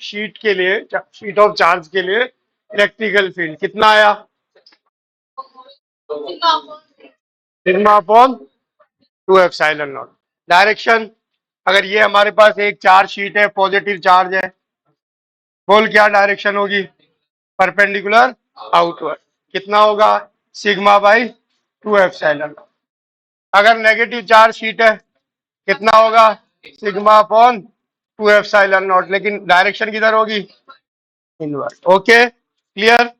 Sheet के लिए, sheet of charge के लिए इलेक्ट्रिकल फील्ड कितना आया? Sigma upon 2 epsilon not. Direction, अगर ये हमारे पास एक चार्ज शीट है, पॉजिटिव चार्ज है, बोल क्या डायरेक्शन होगी? Perpendicular outward. कितना होगा? Sigma by 2 epsilon. अगर नेगेटिव चार्ज शीट है कितना होगा? सिग्मा अपॉन 2 एप्सिलॉन नॉट, लेकिन डायरेक्शन किधर होगी? इनवर्ट। Okay, clear.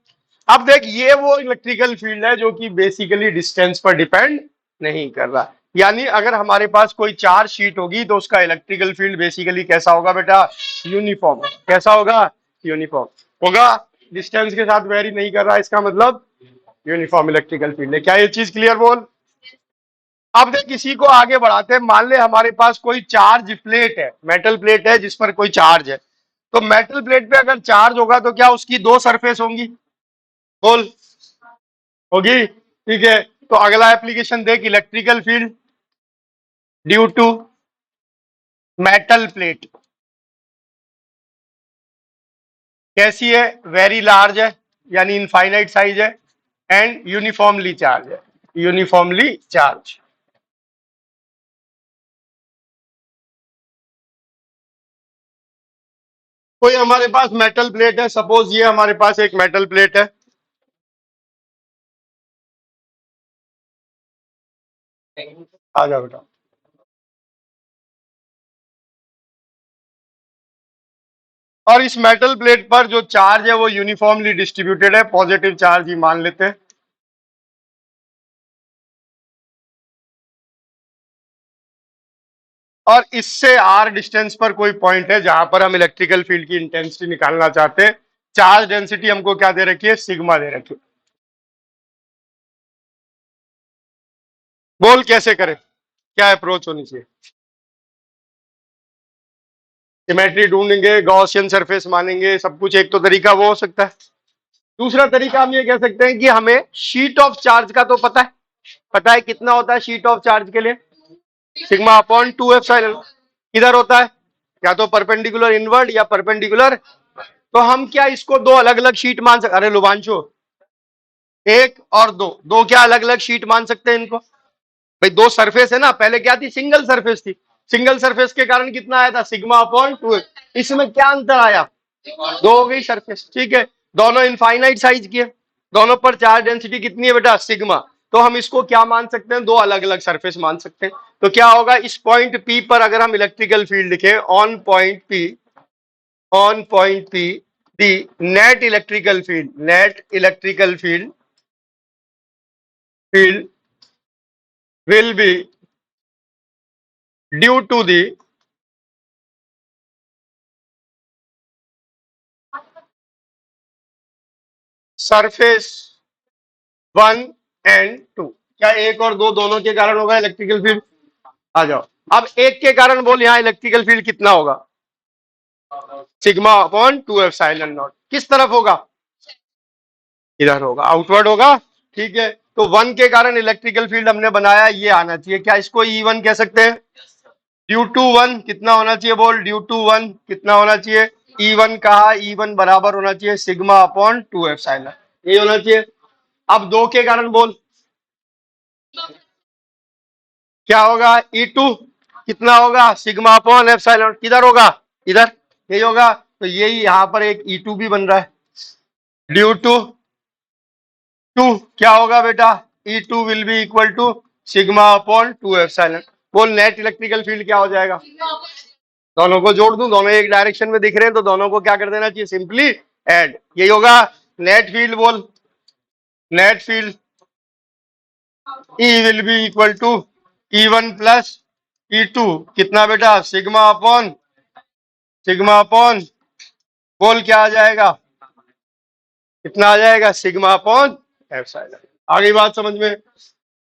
अब देख, ये वो इलेक्ट्रिकल फील्ड है जो कि बेसिकली डिस्टेंस पर डिपेंड नहीं कर रहा। यानी अगर हमारे पास कोई चार्ज शीट होगी तो उसका इलेक्ट्रिकल फील्ड बेसिकली कैसा होगा बेटा? यूनिफॉर्म। कैसा होगा? यूनिफॉर्म होगा। डिस्टेंस के साथ वेरी नहीं कर रहा, इसका मतलब यूनिफॉर्म इलेक्ट्रिकल फील्ड है। क्या ये चीज क्लियर? बोल। अब देख, किसी को आगे बढ़ाते हैं। मान ले हमारे पास कोई चार्ज प्लेट है, मेटल प्लेट है जिस पर कोई चार्ज है। तो मेटल प्लेट पे अगर चार्ज होगा तो क्या उसकी दो सरफेस होंगी? बोल, होगी। ठीक है, तो अगला एप्लीकेशन देख, electrical field due to metal plate कैसी है? वेरी लार्ज है, यानी इनफाइनाइट साइज है, एंड यूनिफॉर्मली चार्ज है। Uniformly charge. कोई हमारे पास मेटल प्लेट है, सपोज ये हमारे पास एक मेटल प्लेट है। आ जाओ बेटा। और इस मेटल प्लेट पर जो चार्ज है वो यूनिफॉर्मली डिस्ट्रीब्यूटेड है, पॉजिटिव चार्ज ही मान लेते हैं। और इससे आर डिस्टेंस पर कोई पॉइंट है जहां पर हम इलेक्ट्रिकल फील्ड की इंटेंसिटी निकालना चाहते हैं। चार्ज डेंसिटी हमको क्या दे रखी है? सिग्मा दे रखी है। बोल कैसे करें, क्या अप्रोच होनी चाहिए? सिमेट्री ढूंढेंगे, गॉसियन सरफेस मानेंगे, सब कुछ। एक तो तरीका वो हो सकता है। दूसरा तरीका हम ये कह सकते हैं कि हमें शीट ऑफ चार्ज का तो पता है। पता है कितना होता है शीट ऑफ चार्ज के लिए? Sigma upon 2 epsilon. किधर होता है? या तो परपेंडिकुलर इनवर्ड या परपेंडिकुलर। तो हम क्या इसको दो अलग अलग शीट मान सकते? अरे लुबांशो, एक और दो, दो क्या अलग अलग शीट मान सकते हैं इनको? भाई दो सरफेस है ना, पहले क्या थी? सिंगल सरफेस थी। सिंगल सरफेस के कारण कितना आया था? Sigma upon 2। इसमें क्या अंतर आया? दो हो गई सरफेस। ठीक है, दोनों इनफाइनाइट साइज की है, दोनों पर चार्ज डेंसिटी कितनी है बेटा? सिग्मा। तो हम इसको क्या मान सकते हैं? दो अलग अलग सरफेस मान सकते हैं। तो क्या होगा? इस पॉइंट पी पर अगर हम इलेक्ट्रिकल फील्ड लिखे on point P, on point P the net electrical field, net electrical field will be due to the surface 1 और 2। क्या एक और दो दोनों के कारण होगा इलेक्ट्रिकल फील्ड? आ जाओ। अब एक के कारण बोल, यहां इलेक्ट्रिकल फील्ड कितना होगा? Sigma upon 2 epsilon not. किस तरफ होगा? इधर होगा, आउटवर्ड होगा। ठीक है, तो 1 के कारण इलेक्ट्रिकल फील्ड हमने बनाया, ये आना चाहिए। क्या इसको E1 कह सकते हैं? ड्यू टू 1 कितना होना चाहिए? बोल, ड्यू टू 1 कितना होना चाहिए? E1 कहा, E1 बराबर होना चाहिए सिग्मा अपॉन 2 एप्सिलॉन, ये होना चाहिए। अब दो के कारण बोल क्या होगा? E2 कितना होगा? Sigma upon epsilon. किधर होगा? इधर, यही होगा। तो यही यहां पर एक E2 भी बन रहा है। ड्यू टू 2 क्या होगा बेटा? E2 will be equal to sigma upon 2 epsilon. बोल नेट इलेक्ट्रिकल फील्ड क्या हो जाएगा? दोनों को जोड़ दूं, दोनों एक डायरेक्शन में दिख रहे हैं तो दोनों को क्या कर देना चाहिए? Simply add. यही होगा नेट फील्ड। बोल, net field E will be equal to E1 plus E2 कितना बेटा? सिग्मा अपॉन बोल क्या आ जाएगा? कितना आ जाएगा? Sigma upon epsilon. आ गई बात समझ में?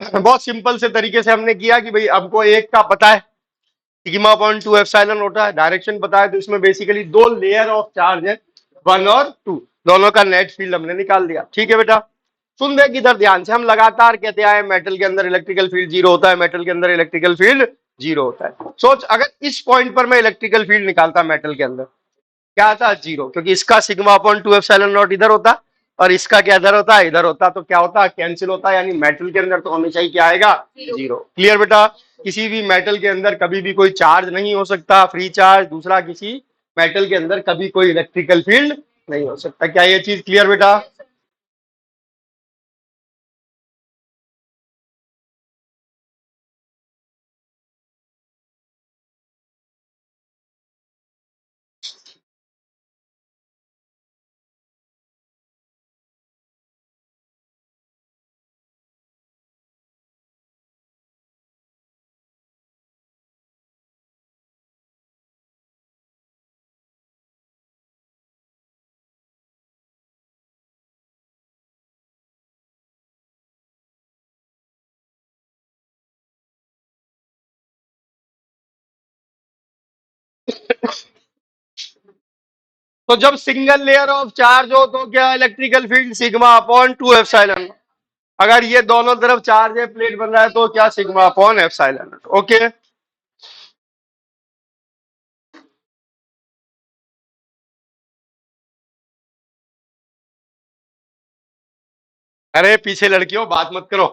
बहुत सिंपल से तरीके से हमने किया कि भाई हमको एक का पता है, सिग्मा अपॉन 2 एप्सिलॉन होता है। डायरेक्शन पता है, तो इसमें बेसिकली दो लेयर ऑफ चार्ज है, 1 और 2, दोनों का नेट फील्ड हमने निकाल दिया। ठीक है बेटा, सुन दे किधर ध्यान से। हम लगातार कहते आए मेटल के अंदर इलेक्ट्रिकल फील्ड जीरो होता है, मेटल के अंदर इलेक्ट्रिकल फील्ड जीरो होता है। सोच, अगर इस पॉइंट पर मैं इलेक्ट्रिकल फील्ड निकालता मेटल के अंदर, क्या आता? जीरो, क्योंकि इसका सिग्मा अपॉन 2 एप्सिलॉन नॉट इधर होता और इसका क्या इधर होता है? इधर होता। तो क्या होता? कैंसिल होता, यानी मेटल के अंदर तो हमेशा ही क्या आएगा? जीरो। क्लियर बेटा? किसी भी मेटल के अंदर कभी भी कोई चार्ज नहीं हो सकता, फ्री चार्ज। दूसरा, किसी मेटल के अंदर कभी कोई इलेक्ट्रिकल फील्ड नहीं हो सकता। क्या ये चीज क्लियर बेटा? तो जब सिंगल लेयर ऑफ चार्ज हो तो क्या electrical field? Sigma upon 2 epsilon. अगर ये दोनों तरफ चार्ज है, प्लेट बन रहा है, तो क्या? Sigma upon epsilon. ओके। अरे पीछे लड़कियों, बात मत करो।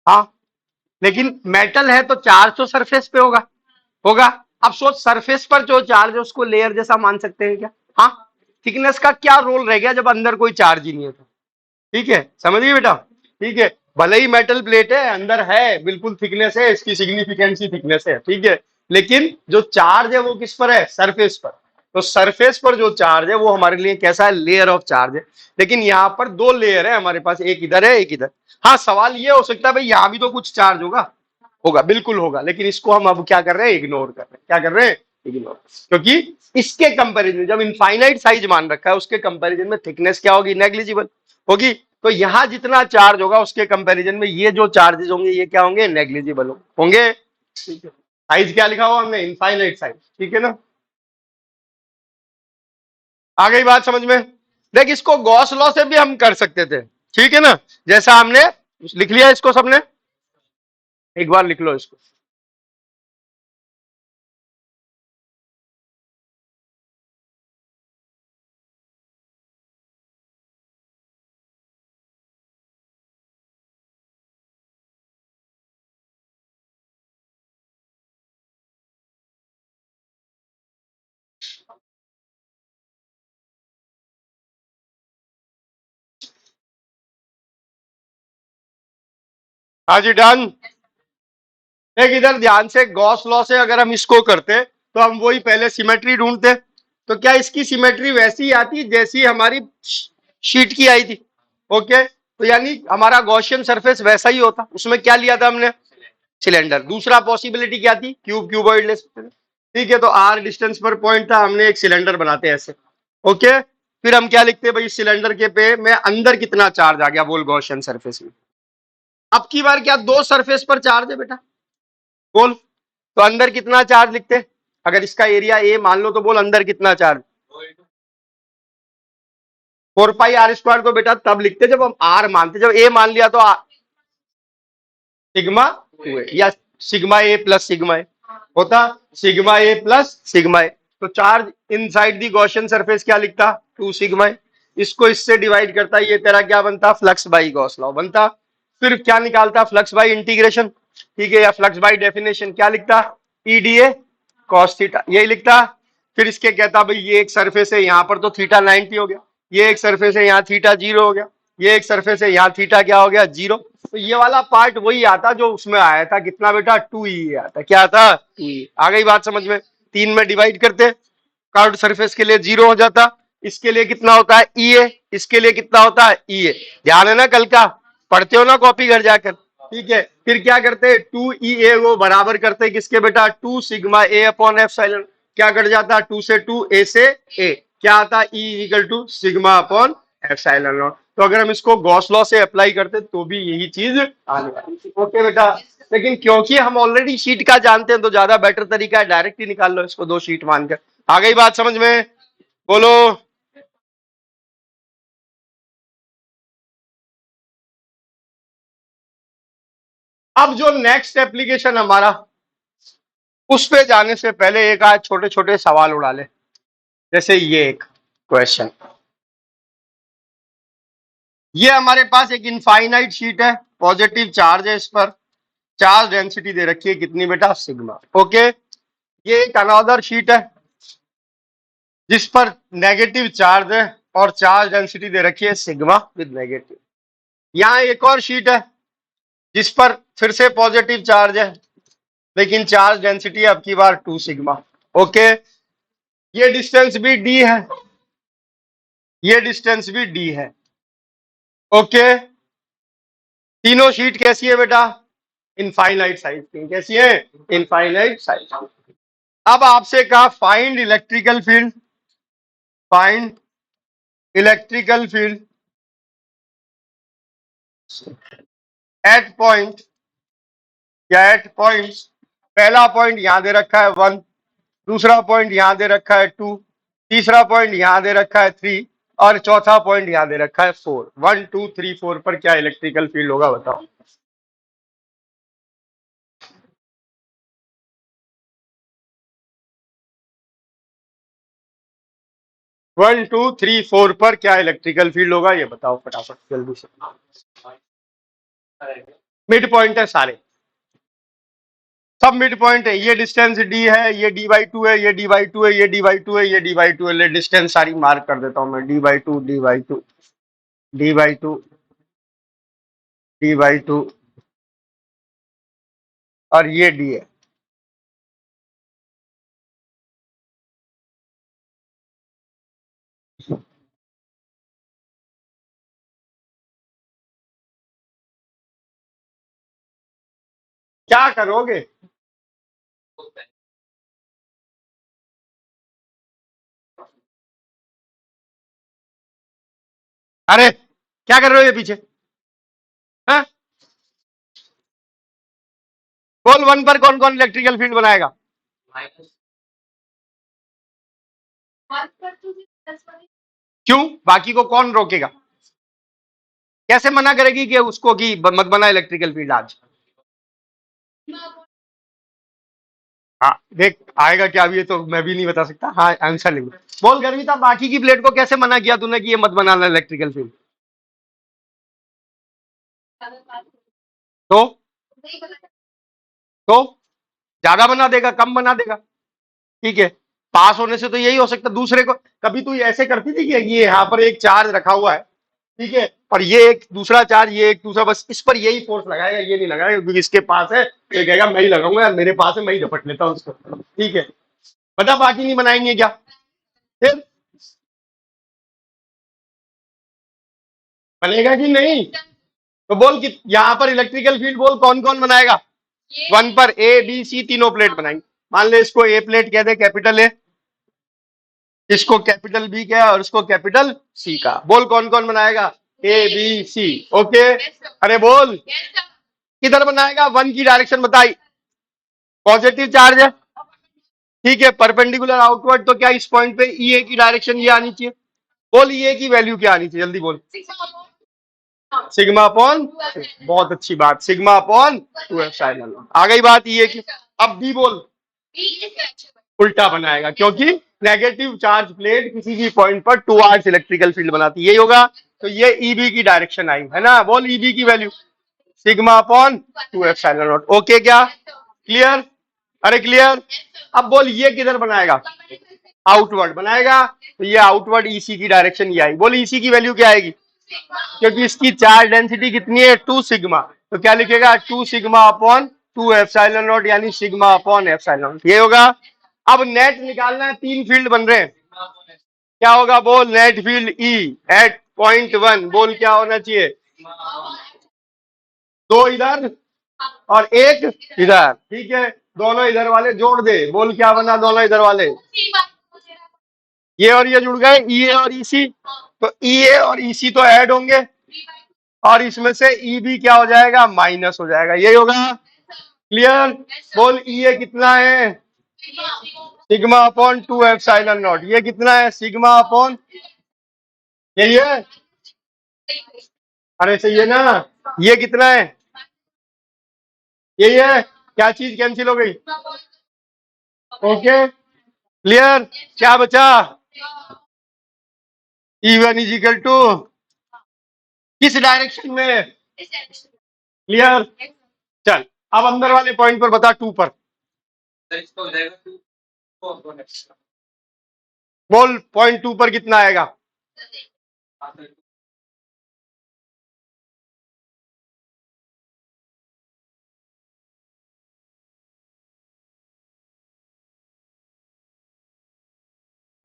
हाँ, लेकिन मेटल है तो चार्ज तो सरफेस पे होगा। होगा। अब सोच, सरफेस पर जो चार्ज है उसको लेयर जैसा मान सकते हैं क्या? हाँ। थिकनेस का क्या रोल रह गया जब अंदर कोई चार्ज ही नहीं है तो? ठीक है, समझ गए बेटा? ठीक है। भले ही मेटल प्लेट है, अंदर है बिल्कुल थिकनेस है, इसकी सिग्निफिकेंसी थिकनेस है, ठीक है। लेकिन जो चार्ज है वो किस पर है? सरफेस पर। तो सरफेस पर जो चार्ज है वो हमारे लिए कैसा है? लेयर ऑफ चार्ज है। लेकिन यहाँ पर दो लेयर है हमारे पास, एक इधर है, एक इधर। हाँ, सवाल ये हो सकता है भाई यहाँ भी तो कुछ चार्ज होगा। होगा, बिल्कुल होगा, लेकिन इसको हम अब क्या कर रहे हैं? इग्नोर कर रहे हैं। क्या कर रहे हैं? इग्नोर। क्योंकि इसके कंपैरिजन, जब इनफाइनाइट साइज मान रखा है, उसके कंपैरिजन में थिकनेस क्या होगी? नेग्लिजिबल होगी। तो यहां जितना चार्ज होगा उसके कंपैरिजन में ये जो चार्जेस होंगे ये क्या होंगे? नेग्लिजिबल होंगे। ठीक है। साइज क्या लिखा हुआ हमने? Infinite size. ठीक है ना? आ गई बात समझ में? देख, इसको गॉस लॉ से भी हम कर सकते थे। ठीक है ना? जैसा हमने लिख लिया इसको सबने, एक बार लिख लो इसको। हाँ जी, डन। एक इधर ध्यान से, गॉस लॉ से अगर हम इसको करते तो हम वही पहले सिमेट्री ढूंढते। तो क्या इसकी सिमेट्री वैसी ही आती जैसी हमारी शीट की आई थी? ओके, तो यानी हमारा गॉसियन सरफेस वैसा ही होता। उसमें क्या लिया था हमने? सिलेंडर। दूसरा पॉसिबिलिटी क्या थी? क्यूब, क्यूबॉइड ले सकते थे। ठीक है, तो आर डिस्टेंस पर पॉइंट था, हमने एक सिलेंडर बनाते हैं ऐसे। ओके, फिर हम क्या लिखते हैं भाई? सिलेंडर के पे में अंदर कितना चार्ज आ गया बोल गॉसियन सरफेस में। अब की बार क्या दो सरफेस पर चार्ज है बेटा? बोल। तो अंदर कितना चार्ज लिखते? अगर इसका एरिया ए मान लो तो बोल अंदर कितना चार्ज? 4 पाई r स्क्वायर। तो बेटा तब लिखते जब हम आर मानते, जब ए मान लिया तो सिग्मा 2a या सिग्मा ए प्लस सिग्मा ए होता। सिग्मा ए प्लस सिग्मा ए। तो charge inside the Gaussian surface क्या लिखता? 2 सिग्मा ए। इसको इससे डिवाइड करता, ये तेरा क्या बनता? फ्लक्स बाई गॉस लॉ बनता। फिर क्या निकालता? Flux by integration. ठीक है, या फ्लक्स बाई डेफिनेशन क्या लिखता? ईडीए कॉस थीटा, यही लिखता। फिर इसके कहता भाई ये एक सरफेस है, यहाँ पर तो थीटा 90 हो गया। ये एक सरफेस है, यहाँ थीटा 0 हो गया। ये एक सरफेस है, यहाँ थीटा क्या हो गया? 0। तो ये वाला पार्ट वही आता जो उसमें आया था, कितना बेटा? 2e आता। क्या आता? 2e। आ गई बात समझ में? 3 में डिवाइड करते, कर्व्ड सरफेस के लिए 0 हो जाता। इसके लिए कितना होता है? ई ए। इसके लिए कितना होता है? ई ए। ध्यान है ना? कल का पढ़ते हो ना कॉपी घर जाकर? ठीक है, फिर क्या करते? 2e ए वो बराबर करते किसके बेटा? 2 सिग्मा ए अपॉन एप्सिलॉन। क्या कट जाता? 2 से 2, ए से ए। क्या आता? E equal to sigma upon epsilon naught. तो अगर हम इसको गॉस लॉ से अप्लाई करते तो भी यही चीज आने वाली थी। ओके बेटा, लेकिन क्योंकि हम ऑलरेडी शीट का जानते हैं तो ज्यादा बेटर तरीका है डायरेक्ट ही निकाल लो इसको, दो शीट मानकर। आ गई बात समझ में? बोलो। अब जो नेक्स्ट एप्लीकेशन हमारा, उस पे जाने से पहले एक आज छोटे छोटे सवाल उड़ा ले। जैसे ये एक क्वेश्चन, ये हमारे पास एक इनफाइनाइट शीट है, पॉजिटिव चार्ज है इस पर, चार्ज डेंसिटी दे रखी है कितनी बेटा, सिग्मा। ओके, ये एक अनदर शीट है जिस पर नेगेटिव चार्ज है और चार्ज डेंसिटी दे रखी है सिग्मा विद नेगेटिव। यहाँ एक और शीट है जिस पर फिर से पॉजिटिव चार्ज है लेकिन चार्ज डेंसिटी अब की बार 2 सिग्मा। ओके, ये डिस्टेंस भी डी है, ये डिस्टेंस भी डी है। ओके, तीनों शीट कैसी है बेटा, इनफाइनाइट साइज की। कैसी है, इनफाइनाइट साइज। अब आपसे कहा find electrical field, find electrical field at point या एट पॉइंट्स। पहला पॉइंट यहां दे रखा है 1, दूसरा पॉइंट यहां दे रखा है 2, तीसरा पॉइंट यहां दे रखा है 3 और चौथा पॉइंट यहां दे रखा है 4। 1 2 3 4 पर क्या इलेक्ट्रिकल फील्ड होगा बताओ। 1 2 3 4 पर क्या इलेक्ट्रिकल फील्ड होगा ये बताओ फटाफट जल्दी से। मिड पॉइंट है सारे, सब मिड पॉइंट है। ये डिस्टेंस डी है, ये d/2 है, ये d/2 है, ये d/2 है, ये d/2 है। डिस्टेंस सारी मार्क कर देता हूं मैं, d/2 d/2 d/2 d/2 और ये d है। क्या करोगे, अरे क्या कर रहे हो ये पीछे, हाँ? बोल 1 पर कौन कौन इलेक्ट्रिकल फील्ड बनाएगा। क्यों, बाकी को कौन रोकेगा, कैसे मना करेगी कि उसको कि मत बना इलेक्ट्रिकल फील्ड आज। हाँ देख आएगा क्या, अभी ये तो मैं भी नहीं बता सकता। हाँ आंसर लिख, बोल गर्विता बाकी की प्लेट को कैसे मना किया तूने कि ये मत बनाना इलेक्ट्रिकल फील्ड। तो तो ज्यादा बना देगा कम बना देगा, ठीक है। पास होने से तो यही हो सकता, दूसरे को कभी तू ऐसे करती थी कि ये यहाँ पर एक चार्ज रखा हुआ है, ठीक है, और ये एक दूसरा चार्ज, ये एक दूसरा, बस इस पर यही फोर्स लगाएगा, ये नहीं लगाएगा क्योंकि इसके पास है, ये कहेगा मैं ही लगाऊंगा यार, मेरे पास है मैं ही झपट लेता हूँ उसको, ठीक है। बता बाकी नहीं बनाएंगे क्या, फिर बनेगा कि नहीं। तो बोल कि यहाँ पर इलेक्ट्रिकल फील्ड बोल कौन कौन बनाएगा। 1 पर ए बी सी तीनों प्लेट बनाएंगे। मान ले इसको ए प्लेट कह दे कैपिटल ए, इसको कैपिटल बी क्या और इसको कैपिटल सी का। बोल कौन कौन बनाएगा, ए बी सी। ओके, अरे बोल किधर बनाएगा, 1 की डायरेक्शन बताई, पॉजिटिव चार्ज है, ठीक है, परपेंडिकुलर आउटवर्ड, तो क्या इस पॉइंट पे ई ए की डायरेक्शन ये आनी चाहिए। बोल ई ए की वैल्यू क्या आनी चाहिए, जल्दी बोल। सिग्मा अपॉन, बहुत अच्छी बात, सिग्मा अपॉन 2 एप्सिलॉन। आ गई बात ई ए की। अब बी बोल, उल्टा बनाएगा क्योंकि नेगेटिव चार्ज प्लेट किसी भी पॉइंट पर 2 आवर्स इलेक्ट्रिकल फील्ड बनाती है, यही होगा। तो ये ईबी की डायरेक्शन आई है ना, बोल ईबी की value sigma upon 2 epsilon naught. Okay क्या, क्लियर, अरे क्लियर। अब बोल ये किधर बनाएगा, आउटवर्ड बनाएगा, तो ये आउटवर्ड ईसी की डायरेक्शन ये आई। बोल ईसी की वैल्यू क्या आएगी, क्योंकि इसकी चार्ज डेंसिटी कितनी है 2 सिग्मा, तो क्या लिखेगा 2 सिग्मा अपॉन 2 एप्सिलॉन नॉट, यानी सिग्मा अपॉन एप्सिलॉन, ये होगा। अब नेट निकालना है, 3 फील्ड बन रहे हैं, क्या होगा बोल, net field E at point 1, बोल क्या होना चाहिए, 2 इधर और 1 इधर, ठीक है। दोनों इधर वाले जोड़ दे, बोल क्या बना, दोनों इधर वाले, ये और ये जुड़ गए, ई ए और ई सी, तो ई ए और ई सी तो ऐड होंगे और इसमें से ई भी क्या हो जाएगा, माइनस हो जाएगा, यही होगा। क्लियर? बोल ई ए कितना है, सिग्मा अपॉन 2 एप्सिलॉन नॉट। ये कितना है, सिग्मा अपॉन, यही है। अरे सही है ना, ये कितना है, यही है। क्या चीज कैंसिल हो गई, ओके क्लियर। क्या बचा, E one is equal to किस डायरेक्शन में, क्लियर। चल अब अंदर वाले पॉइंट पर बता, 2 पर बोल, पॉइंट 2 पर कितना आएगा।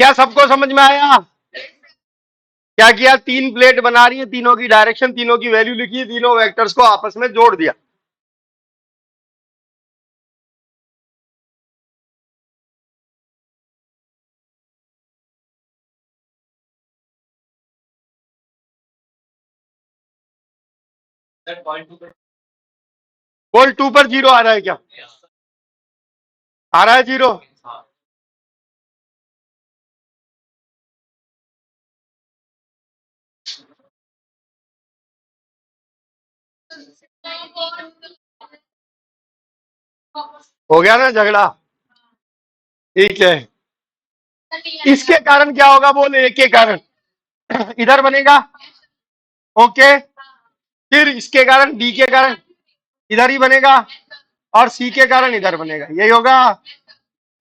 क्या सबको समझ में आया। क्या किया, 3 प्लेट बना रही है, तीनों की डायरेक्शन, तीनों की वैल्यू लिखी, तीनों वेक्टर्स को आपस में जोड़ दिया। बोल 2 पर 0 आ रहा है क्या, आ रहा है 0। हो गया ना झगड़ा, ठीक है। इसके कारण क्या होगा, बोल ए के कारण इधर बनेगा, ओके। फिर इसके कारण डी के कारण इधर ही बनेगा और सी के कारण इधर बनेगा, यही होगा,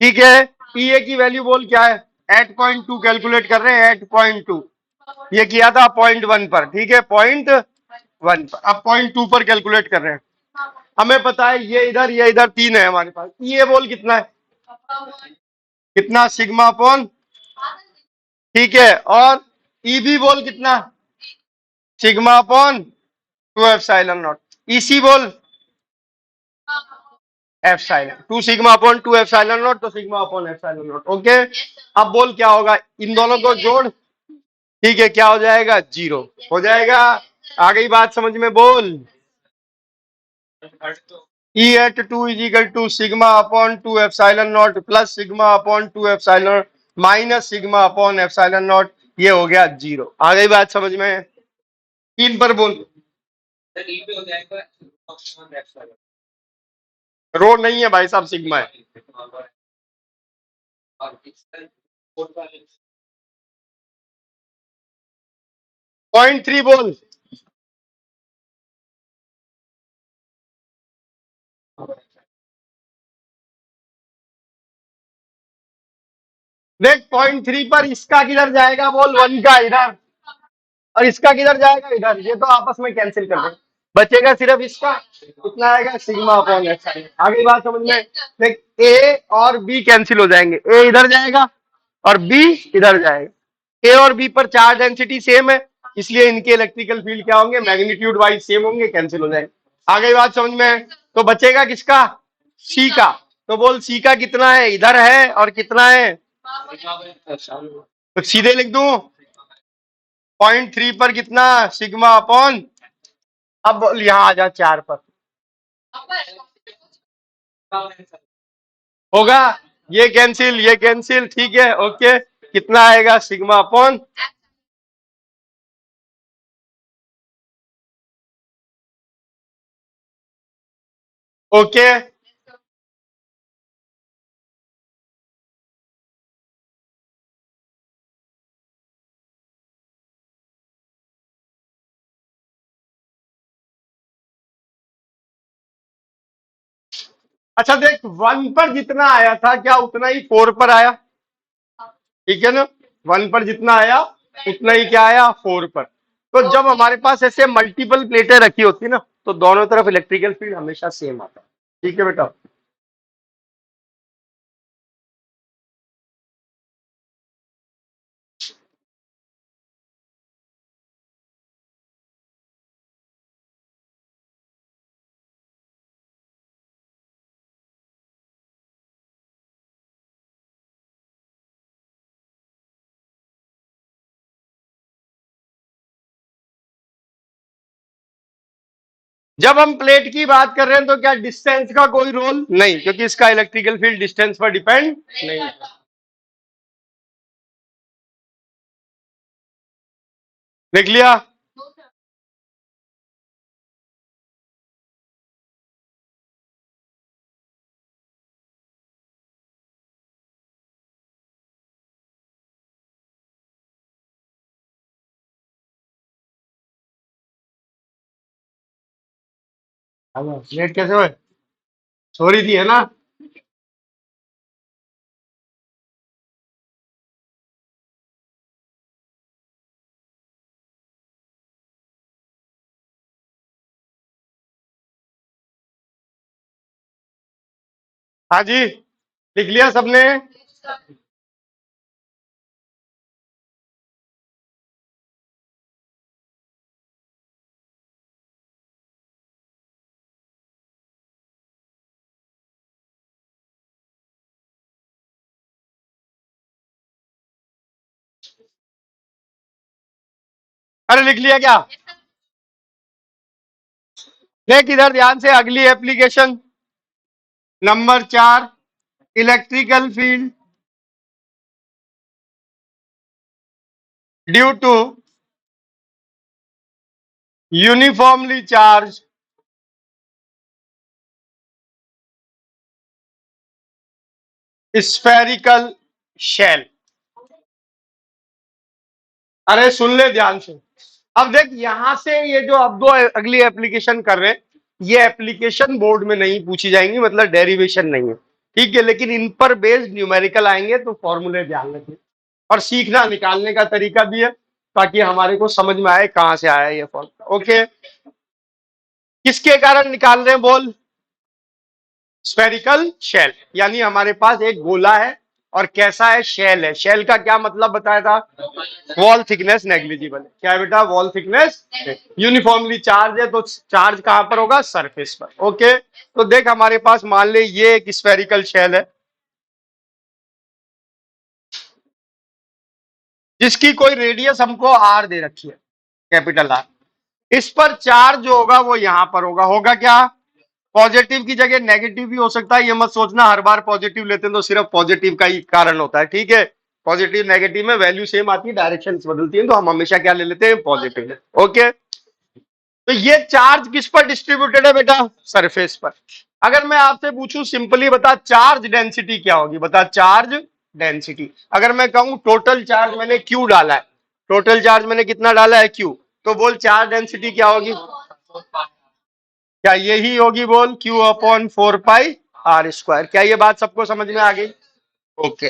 ठीक है। ई ए की वैल्यू बोल क्या है, एट पॉइंट टू कैलकुलेट कर रहे हैं, एट पॉइंट टू। ये किया था पॉइंट वन पर, ठीक है, पॉइंट वन पर। अब पॉइंट टू पर कैलकुलेट कर रहे हैं। हमें पता है ये इधर 3 है हमारे पास। ई ए बोल कितना है, कितना, सिग्मा अपॉन, ठीक है। और ई बी बोल कितना, sigma upon 2 epsilon naught. E C बोल epsilon, 2 sigma upon 2 epsilon naught, तो sigma upon epsilon naught, okay. अब बोल क्या होगा, इन दोनों को जोड़, ठीक है, क्या हो जाएगा, 0 हो जाएगा। आ गई बात समझ में, बोल। E at two is equal to sigma upon 2 epsilon naught plus sigma upon 2 epsilon minus sigma upon epsilon naught, ये हो गया 0। आ गई बात समझ में। 3 पर बोल, रो नहीं है भाई साहब, सिग्मा है। 0.3 बोल, देख 0.3 पर इसका किधर जाएगा, बोल 1 का इधर, और इसका किधर जाएगा, इधर। ये तो आपस में कैंसिल कर दे, बचेगा सिर्फ इसका, कितना आएगा, सिग्मा अपॉन एक्स। आगे बात समझ में। देख ए और बी कैंसिल हो जाएंगे, ए इधर जाएगा और बी इधर जाएगा। ए और बी पर चार्ज डेंसिटी सेम है, इसलिए इनके इलेक्ट्रिकल फील्ड क्या होंगे, मैग्नीट्यूड वाइज सेम होंगे, कैंसिल हो जाएंगे। आगे बात समझ में। तो बचेगा किसका, सी का। तो बोल सी का कितना है, इधर है, और कितना है, तो सीधे लिख दूं 0.3 पर कितना, सिग्मा अपॉन, अब बोल यहाँ आ जा 4 पर, होगा, ये कैंसिल, ठीक है, ओके। कितना आएगा, सिग्मा अपॉन, ओके। अच्छा देख, 1 पर जितना आया था क्या उतना ही 4 पर आया, ठीक है ना। 1 पर जितना आया उतना ही क्या आया, 4 पर। तो जब हमारे पास ऐसे मल्टीपल प्लेटें रखी होती है ना, तो दोनों तरफ इलेक्ट्रिकल फील्ड हमेशा सेम आता है, ठीक है बेटा। जब हम प्लेट की बात कर रहे हैं तो क्या डिस्टेंस का कोई रोल नहीं, क्योंकि इसका इलेक्ट्रिकल फील्ड डिस्टेंस पर डिपेंड नहीं है। देख लिया। प्लेट कैसे हुए, छोड़ी थी है ना। हाँ जी, लिख लिया सबने। अरे लिख लिया क्या? देख इधर ध्यान से, अगली application number 4, electrical field due to uniformly charge spherical shell. अरे सुन ले ध्यान से। अब देख यहां से ये जो अब दो अगली एप्लीकेशन कर रहे हैं, ये एप्लीकेशन बोर्ड में नहीं पूछी जाएंगी, मतलब डेरिवेशन नहीं है, ठीक है, लेकिन इन पर बेस्ड न्यूमेरिकल आएंगे तो फॉर्मूले ध्यान रखें और सीखना, निकालने का तरीका भी है ताकि हमारे को समझ में आए कहां से आया ये फॉर्मूला। ओके, किसके कारण निकाल रहे हैं बोल? स्फेरिकल शेल, यानी हमारे पास एक गोला है और कैसा है, शेल है। शेल का क्या मतलब बताया था? वॉल थिकनेस नेग्लिजिबल है। क्या है बेटा? वॉल थिकनेस यूनिफॉर्मली चार्ज है, तो चार्ज कहां पर होगा? सरफेस पर। ओके, तो देख हमारे पास मान ले ये एक स्फेरिकल शेल है जिसकी कोई रेडियस हमको आर दे रखी है, कैपिटल आर। इस पर चार्ज जो होगा वो यहां पर होगा। होगा क्या? पॉजिटिव की जगह नेगेटिव भी हो सकता है, ये मत सोचना हर बार पॉजिटिव लेते हैं तो सिर्फ पॉजिटिव का ही कारण होता है, ठीक है। पॉजिटिव नेगेटिव में वैल्यू सेम आती है, डायरेक्शन बदलती है, तो हम हमेशा क्या ले लेते हैं? पॉजिटिव। ओके, तो ये चार्ज किस पर डिस्ट्रीब्यूटेड है बेटा? सरफेस पर। अगर मैं आपसे पूछूं सिंपली बता चार्ज डेंसिटी क्या होगी, बता चार्ज डेंसिटी। अगर मैं कहूं टोटल चार्ज मैंने क्यू डाला है, टोटल चार्ज मैंने कितना डाला है? क्यू, तो बोल चार्ज डेंसिटी क्या होगी? क्या यही होगी? बोल क्यू अपॉन 4 पाई r स्क्वायर। क्या ये बात सबको समझ में आ गई? ओके,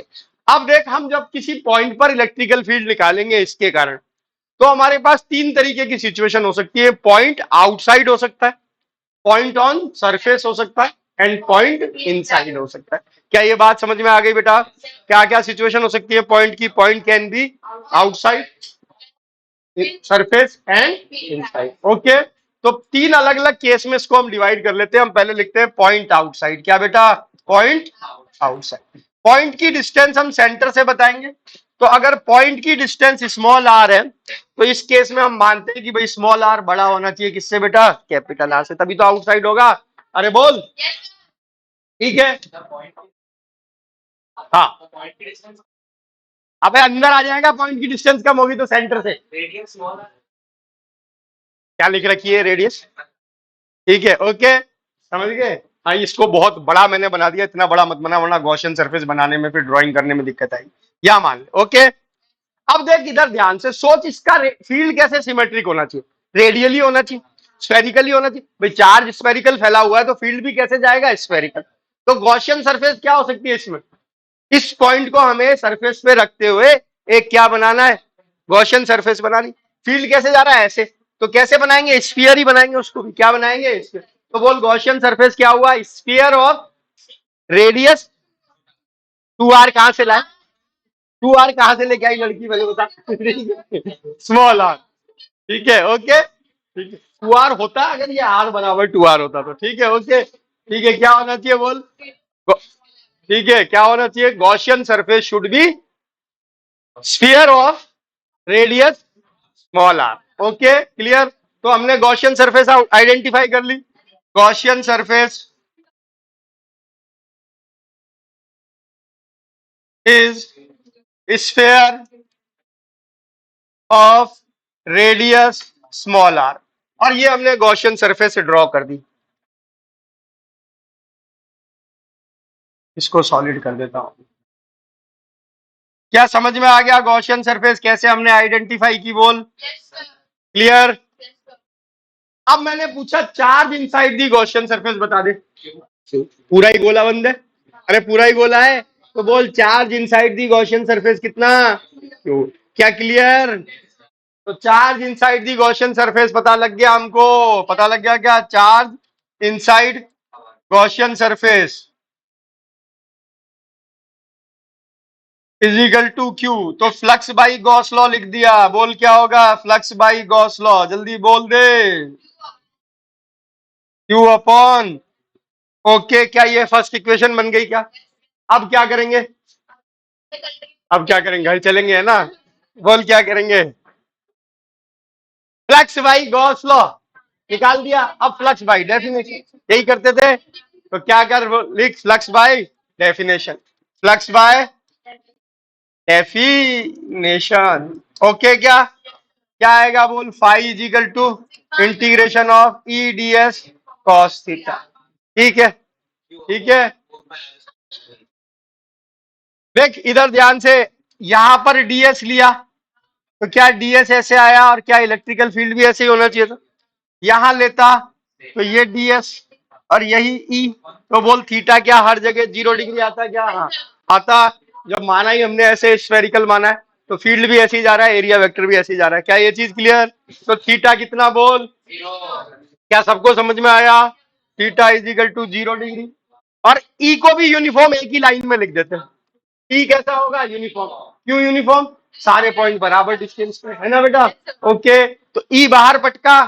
अब देख हम जब किसी पॉइंट पर इलेक्ट्रिकल फील्ड निकालेंगे इसके कारण, तो हमारे पास तीन तरीके की सिचुएशन हो सकती है। पॉइंट आउटसाइड हो सकता है, पॉइंट ऑन सरफेस हो सकता है, एंड पॉइंट इनसाइड हो सकता है। क्या ये बात समझ में आ गई बेटा? क्या क्या सिचुएशन हो सकती है पॉइंट की? Point can be outside, surface and inside. Okay, तो तीन अलग अलग केस में इसको हम डिवाइड कर लेते हैं। हम पहले लिखते हैं पॉइंट आउटसाइड। क्या बेटा? Point outside. पॉइंट की डिस्टेंस हम सेंटर से बताएंगे, तो अगर पॉइंट की डिस्टेंस स्मॉल आर है तो इस केस में हम मानते हैं कि भाई स्मॉल आर बड़ा होना चाहिए किससे बेटा? कैपिटल आर से, तभी तो आउटसाइड होगा। अरे बोल, ठीक है। हाँ, अबे अंदर आ जाएगा, पॉइंट की डिस्टेंस कम होगी तो सेंटर से। क्या लिख रखी है? रेडियस, ठीक है। ओके, समझ गए? हाँ, इसको बहुत बड़ा मैंने बना दिया, इतना बड़ा मत बना वरना गॉसियन सरफेस बनाने में फिर ड्राइंग करने में दिक्कत आएगी, या मान ले। ओके, अब देख इधर ध्यान से सोच, इसका फील्ड कैसे सिमेट्रिक होना चाहिए? रेडियली होना चाहिए, स्फेरिकली होना चाहिए। भाई चार्ज स्फेरिकल फैला हुआ है तो फील्ड भी कैसे जाएगा? स्फेरिकल। तो गॉसियन सरफेस क्या हो सकती है इसमें? इस पॉइंट को हमें सरफेस पे रखते हुए एक क्या बनाना है? गॉसियन सरफेस बनानी। फील्ड कैसे जा रहा है? ऐसे। तो कैसे बनाएंगे? स्फीयर ही बनाएंगे उसको भी। क्या बनाएंगे? स्फीयर। तो बोल गॉसियन सरफेस क्या हुआ? Sphere of radius 2r। कहां से लाए? 2r कहां से लेके आई लड़की पहले बता। स्मॉल आर, ठीक है। ओके, ठीक है। 2r होता अगर ये r बराबर 2r होता तो, ठीक है। ओके, ठीक है। क्या होना चाहिए बोल? ठीक है, क्या होना चाहिए? Gaussian surface should be sphere of radius small R. Okay, clear? तो हमने गॉसियन सरफेस आइडेंटिफाई कर ली। Gaussian surface is sphere of radius small R, और ये हमने गॉसियन सरफेस से ड्रॉ कर दी। इसको सॉलिड कर देता हूं। क्या समझ में आ गया गॉसियन सरफेस कैसे हमने आइडेंटिफाई की? बोल क्लियर। अब मैंने पूछा charge inside the Gaussian surface बता दे। पूरा ही गोला बंद है। अरे पूरा ही गोला है तो बोल charge inside the Gaussian surface कितना? क्यों? क्या क्लियर? तो charge inside the Gaussian surface पता लग गया हमको। पता लग गया क्या? Charge inside Gaussian surface equal to Q. तो फ्लक्स बाई गॉस लॉ लिख दिया। बोल क्या होगा? फ्लक्स बाई गॉस लॉ, जल्दी बोल दे। Q upon, okay. क्या ये फर्स्ट इक्वेशन बन गई क्या? अब क्या करेंगे? अब क्या करेंगे? घर चलेंगे है ना? बोल क्या करेंगे? फ्लक्स बाई गॉस लॉ निकाल दिया। अब फ्लक्स बाई डेफिनेशन यही करते थे, तो क्या कर लिख flux by definition. Flux by definition, okay. क्या क्या आएगा? बोल phi is equal to integration of E D S cos theta. ठीक है, ठीक है। देख इधर ध्यान से, यहां पर डीएस लिया तो क्या डीएस ऐसे आया, और क्या इलेक्ट्रिकल फील्ड भी ऐसे ही होना चाहिए था? यहां लेता तो ये डीएस और यही ई, तो बोल थीटा क्या हर जगह 0 डिग्री आता है क्या? हाँ आता। जब माना ही हमने ऐसे स्फेरिकल माना है, तो फील्ड भी ऐसे ही जा रहा है, एरिया वेक्टर भी ऐसे ही जा रहा है। क्या ये चीज क्लियर? तो थीटा कितना? बोल क्या सबको समझ में आया? Theta is equal to 0 degree. और ई को भी यूनिफॉर्म एक ही लाइन में लिख देते हैं। ई कैसा होगा? यूनिफॉर्म। क्यों यूनिफॉर्म? सारे पॉइंट बराबर डिस्टेंस पे है ना बेटा? ओके। तो ई बाहर पटका,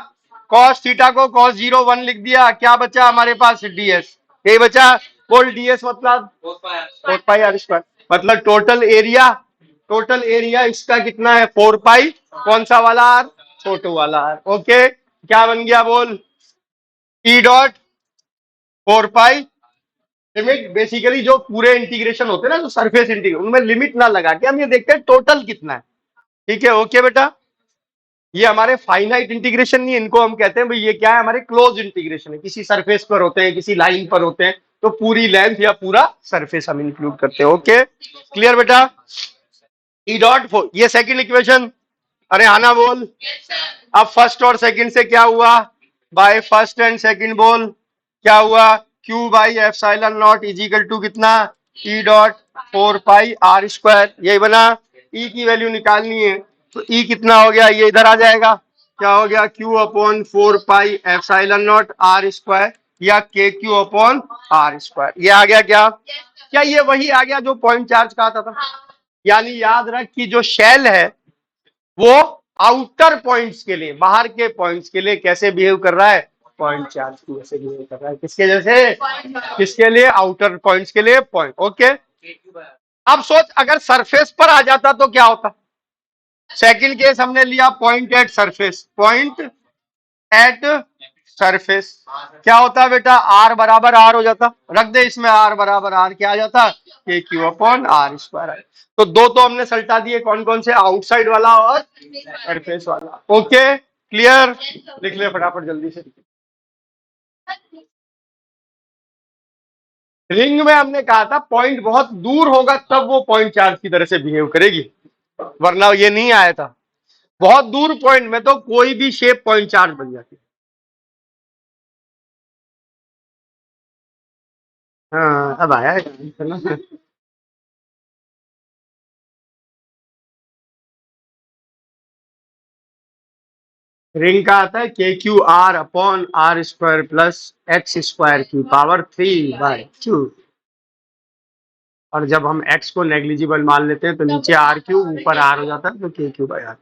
कॉस थीटा को cos 0 1 लिख दिया। क्या बचा हमारे पास? डीएस। यही बचा। बोल डीएस मतलब 4 पाई r²। मतलब टोटल एरिया, टोटल एरिया इसका कितना है? 4 पाई। कौन सा वाला आर? छोटू वाला आर। ओके। क्या बन गया? बोल ई डॉट 4 पाई। लिमिट बेसिकली जो पूरे इंटीग्रेशन होते हैं ना, जो सरफेस इंटीग्रेशन, उनमें लिमिट ना लगा के हम ये देखते हैं टोटल कितना है। ठीक है, ओके बेटा। ये हमारे फाइनाइट इंटीग्रेशन नहीं है, इनको हम कहते हैं भाई ये क्या है? हमारे क्लोज इंटीग्रेशन है। किसी सरफेस पर होते हैं, किसी लाइन पर होते हैं, तो पूरी लेंथ या पूरा सरफेस हम इंक्लूड करते हैं। ओके क्लियर बेटा? ई डॉट फोर, ये सेकंड इक्वेशन। अरे आना बोल। अब फर्स्ट और सेकंड से क्या हुआ? बाय फर्स्ट एंड सेकंड बोल क्या हुआ? Q by epsilon naught is equal to कितना? E dot 4 pi r²। यही बना। ई की वैल्यू निकालनी है, तो ई कितना हो गया? ये इधर आ जाएगा। क्या हो गया? Q upon 4 pi epsilon not r², या के क्यू अपॉन r²। ये आ गया क्या? क्या ये वही आ गया जो पॉइंट चार्ज का आता था? यानी याद रख कि जो शेल है वो आउटर पॉइंट्स के लिए, बाहर के पॉइंट्स के लिए कैसे बिहेव कर रहा है? पॉइंट चार्ज की वैसे बिहेव कर रहा है। किसके जैसे? किसके लिए? आउटर पॉइंट्स के लिए पॉइंट। ओके। अब सोच अगर सरफेस पर आ जाता तो क्या होता? सेकंड केस हमने लिया point at surface. Point at surface क्या होता है बेटा? आर बराबर आर हो जाता। रख दे इसमें आर बराबर आर, क्या आ जाता? के क्यू अपॉन r²। तो दो तो हमने सल्टा दिए, कौन कौन से? आउटसाइड वाला और सरफेस वाला। Okay clear? लिख ले फटाफट जल्दी से। रिंग में हमने कहा था पॉइंट बहुत दूर होगा तब वो पॉइंट चार्ज की तरह से बिहेव करेगी, वरना ये नहीं आया था। बहुत दूर पॉइंट में तो कोई भी शेप पॉइंट चार्ज बन जाती है। हाँ अब आया है। रिंग का आता है के Q are upon r² plus x² की पावर 3/2। और जब हम x को नेग्लिजिबल मान लेते हैं तो नीचे r³ ऊपर r हो जाता है, तो के क्यू बाई आर।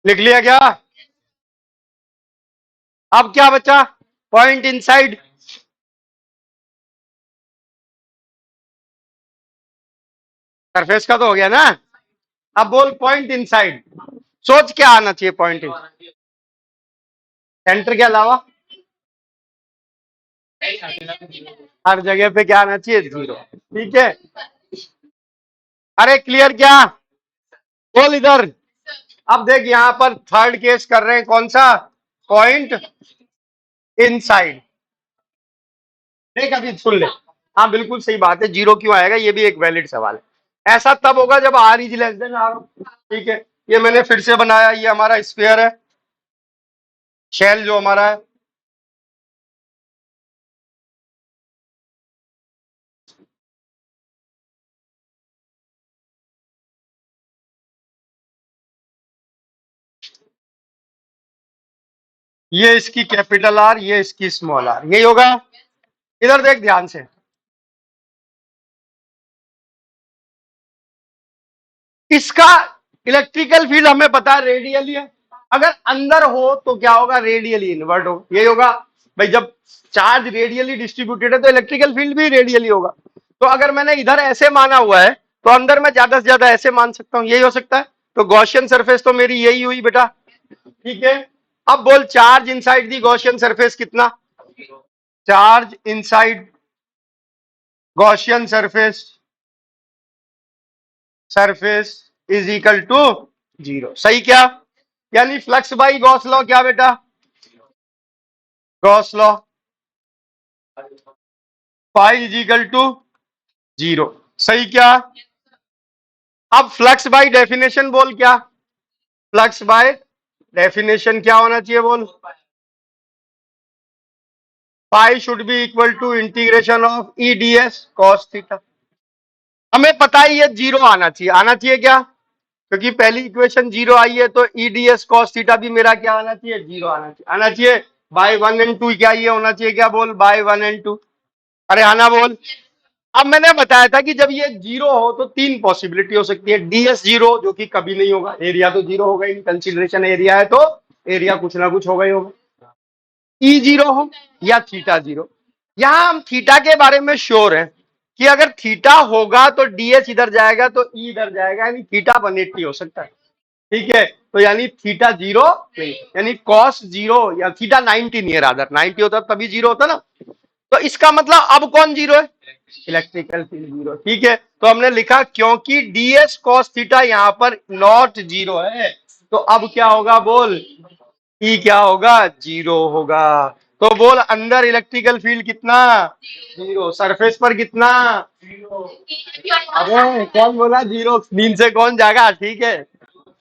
लिख लिया क्या? अब क्या बचा? Point inside. सरफेस का तो हो गया ना। अब बोल पॉइंट इनसाइड। सोच क्या आना चाहिए पॉइंट इन सेंटर के अलावा हर जगह पे क्या आना चाहिए? जीरो। ठीक है। अरे क्लियर क्या? बोल इधर। अब देख यहां पर थर्ड केस कर रहे हैं, कौन सा? Point inside. देख अभी सुन ले। हाँ बिल्कुल सही बात है, जीरो क्यों आएगा, ये भी एक वैलिड सवाल है। ऐसा तब होगा जब R is less than R. ठीक है। ये मैंने फिर से बनाया, ये हमारा स्फीयर है, शेल जो हमारा है। ये इसकी कैपिटल आर, ये इसकी स्मॉल आर, यही होगा। इधर देख ध्यान से। इसका इलेक्ट्रिकल फील्ड हमें पता है रेडियली है। अगर अंदर हो तो क्या होगा? रेडियली इन्वर्ट हो, यही होगा। भाई जब चार्ज रेडियली डिस्ट्रीब्यूटेड है तो इलेक्ट्रिकल फील्ड भी रेडियली होगा। तो अगर मैंने इधर ऐसे माना हुआ है तो अंदर मैं ज्यादा से ज्यादा ऐसे मान सकता हूं, यही हो सकता है। तो गॉसियन सरफेस तो मेरी यही हुई बेटा। ठीक है। अब बोल charge inside the Gaussian surface कितना? Charge inside Gaussian surface, surface is equal to zero. सही क्या? यानी फ्लक्स बाई गॉस लॉ क्या बेटा? Gauss law pi is equal to zero. सही क्या? अब फ्लक्स बाई डेफिनेशन बोल क्या? फ्लक्स बाय डेफिनेशन क्या होना चाहिए बोल? Pi should be equal to integration of E D S cos theta. हमें पता ही है जीरो आना चाहिए, आना चाहिए क्या? क्योंकि पहली इक्वेशन जीरो आई है तो ई डी एस कॉस थीटा भी मेरा क्या आना चाहिए? जीरो आना चाहिए, आना चाहिए। बाय वन एंड टू क्या ये होना चाहिए क्या बोल? By one and two. अरे आना बोल। अब मैंने बताया था कि जब ये जीरो हो तो तीन पॉसिबिलिटी हो सकती है। डीएस जीरो जो कि कभी नहीं होगा, एरिया तो जीरो होगा ही, कंसिडरेशन एरिया है तो एरिया कुछ ना कुछ होगा ही होगा। ई जीरो हो या थीटा जीरो। यहां हम थीटा के बारे में श्योर है कि अगर थीटा होगा तो डीएस इधर जाएगा तो ई इधर जाएगा, यानी थीटा 180 हो सकता है। ठीक है। तो यानी थीटा जीरो नहीं, यानी कॉस जीरो या थीटा 90 नहीं है, रादर 90 होता तभी जीरो होता ना। तो इसका मतलब अब कौन जीरो है? Electrical field zero. ठीक है। तो हमने लिखा क्योंकि डीएस कॉस थीटा यहां पर नॉट जीरो है तो अब क्या होगा बोल? ई क्या होगा? जीरो होगा। तो बोल अंदर इलेक्ट्रिकल फील्ड कितना? जीरो। सरफेस पर कितना? अरे कौन बोला जीरो? नींद से कौन जागा? ठीक है।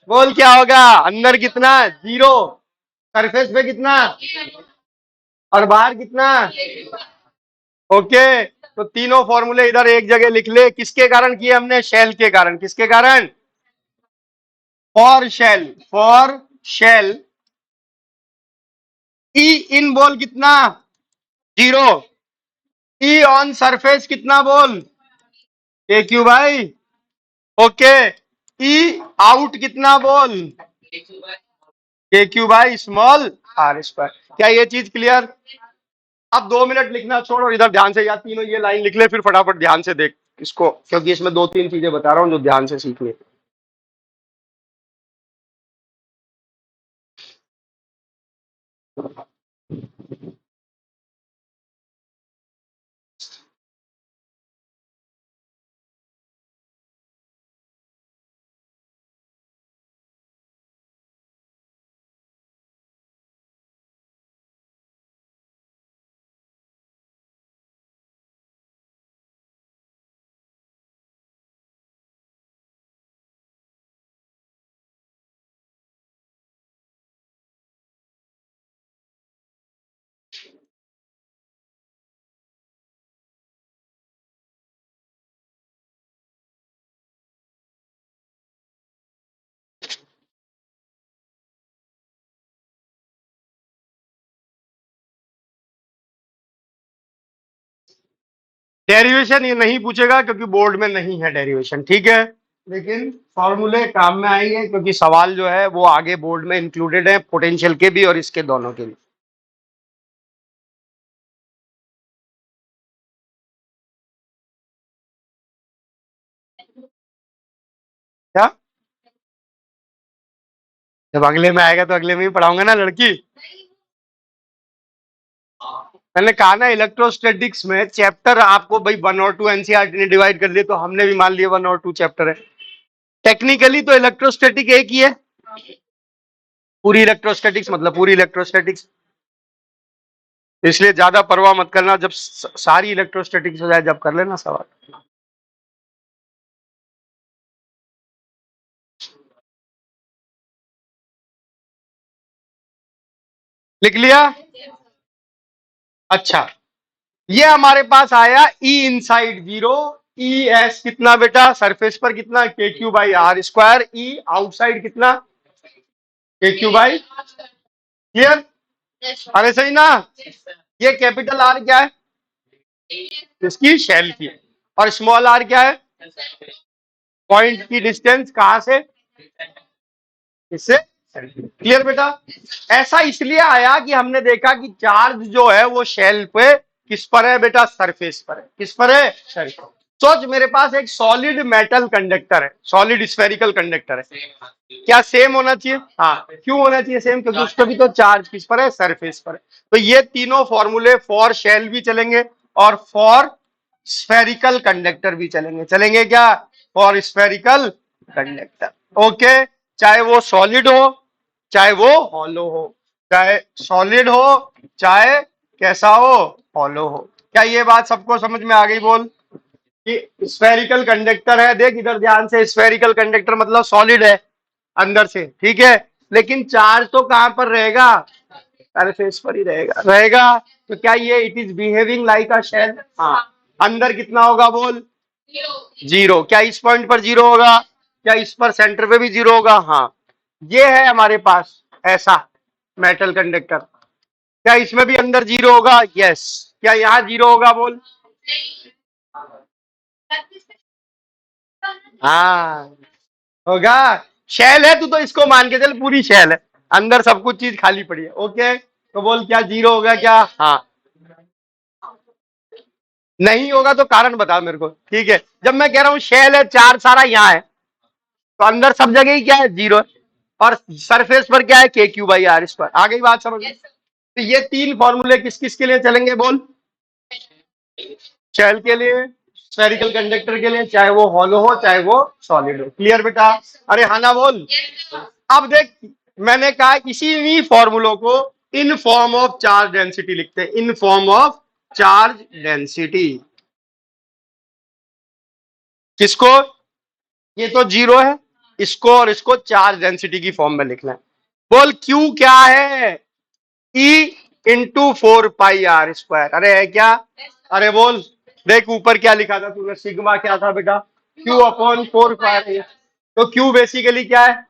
बोल क्या होगा? अंदर कितना? जीरो। सरफेस पे कितना? और बाहर कितना? ओके। तो तीनों फॉर्मूले इधर एक जगह लिख ले। किसके कारण किए हमने? शेल के कारण। किसके कारण? For shell, for shell. E in बोल कितना? जीरो। ई ऑन सरफेस कितना बोल? ए क्यू भाई। ओके। ई आउट कितना बोल? K Q by small R square. क्या ये चीज क्लियर? अब 2 मिनट लिखना छोड़ और इधर ध्यान से, या तीनों ये लाइन लिख ले, फिर फटाफट ध्यान से देख इसको, क्योंकि इसमें दो तीन चीजें बता रहा हूं जो ध्यान से सीखनी। डेरिवेशन ये नहीं पूछेगा क्योंकि बोर्ड में नहीं है डेरिवेशन। ठीक है। लेकिन फॉर्मूले काम में आएंगे क्योंकि सवाल जो है वो आगे बोर्ड में इंक्लूडेड है, पोटेंशियल के भी और इसके दोनों के भी। क्या? जब अगले में आएगा तो अगले में ही पढ़ाऊंगा ना लड़की। मैंने कहा ना इलेक्ट्रोस्टैटिक्स में चैप्टर आपको भाई 1 और 2 एनसीईआरटी ने डिवाइड कर दिए, तो हमने भी मान लिया 1 और 2 चैप्टर है। टेक्निकली तो इलेक्ट्रोस्टैटिक एक ही है, पूरी इलेक्ट्रोस्टैटिक्स मतलब पूरी इलेक्ट्रोस्टैटिक्स। इसलिए ज्यादा परवाह मत करना, जब सारी इलेक्ट्रोस्टैटिक्स हो जाए जब कर लेना सवाल। लिख लिया? अच्छा, ये हमारे पास आया ई इनसाइड 0, ई एस कितना बेटा सरफेस पर कितना K Q by R square, E outside कितना के क्यू बाई। क्लियर? अरे सही ना? ये कैपिटल आर क्या है? इसकी शेल की है। और स्मॉल आर क्या है? पॉइंट की डिस्टेंस कहां से? इससे। क्लियर बेटा? ऐसा इसलिए आया कि हमने देखा कि चार्ज जो है वो शेल पे किस पर है बेटा? सरफेस पर है। किस पर है? सरफेस। सोच मेरे पास एक सॉलिड मेटल कंडक्टर है, सॉलिड स्फेरिकल कंडक्टर है, क्या सेम होना चाहिए? हाँ। क्यों होना चाहिए सेम? क्योंकि उसका भी तो चार्ज किस पर है? सरफेस पर है। तो ये तीनों फॉर्मूले फॉर शेल भी चलेंगे और फॉर स्फेरिकल कंडक्टर भी चलेंगे। चलेंगे क्या? For spherical conductor. ओके, चाहे वो सॉलिड हो चाहे वो हॉलो हो, चाहे सॉलिड हो चाहे कैसा हो? हॉलो हो। क्या ये बात सबको समझ में आ गई? बोल कि स्फेरिकल कंडक्टर है, देख इधर ध्यान से, स्फेरिकल कंडक्टर मतलब सॉलिड है अंदर से, ठीक है, लेकिन चार्ज तो कहां पर रहेगा? सरफेस पर ही रहेगा। रहेगा तो क्या ये it is behaving like a shell? हाँ। अंदर कितना होगा बोल? 0। क्या इस पॉइंट पर 0 होगा? क्या इस पर सेंटर पे भी 0 होगा? हाँ। ये है हमारे पास ऐसा मेटल कंडक्टर। क्या इसमें भी अंदर 0 होगा? यस। क्या यहाँ 0 होगा बोल? हाँ होगा। शेल है, तू तो इसको मान के चल पूरी शेल है, अंदर सब कुछ चीज खाली पड़ी है। ओके, तो बोल क्या 0 होगा क्या? हाँ। नहीं होगा तो कारण बता मेरे को, ठीक है? जब मैं कह रहा हूं शेल है, चार सारा यहाँ है, तो अंदर सब जगह ही क्या है? 0 है। और सरफेस पर क्या है? के क्यू बाई आर स्क्वायर। आ गई बात समझ में? तो ये तीन फॉर्मूले किस किस के लिए चलेंगे बोल? शेल के लिए, स्फेरिकल कंडक्टर के लिए, चाहे वो हॉलो हो चाहे वो सॉलिड हो। क्लियर बेटा? अरे हाँ ना बोल। अब देख, मैंने कहा इसी फॉर्मूलों को in form of charge density लिखते हैं, in form of charge density. किसको? ये तो 0 है, इसको और इसको चार्ज डेंसिटी की फॉर्म में लिखना है। बोल क्यू क्या है? E into 4 pi R square. अरे है क्या? अरे बोल, देख ऊपर क्या लिखा था तूने? सिग्मा क्या था बेटा? क्यू अपॉन 4 पाई। तो क्यू बेसिकली क्या है?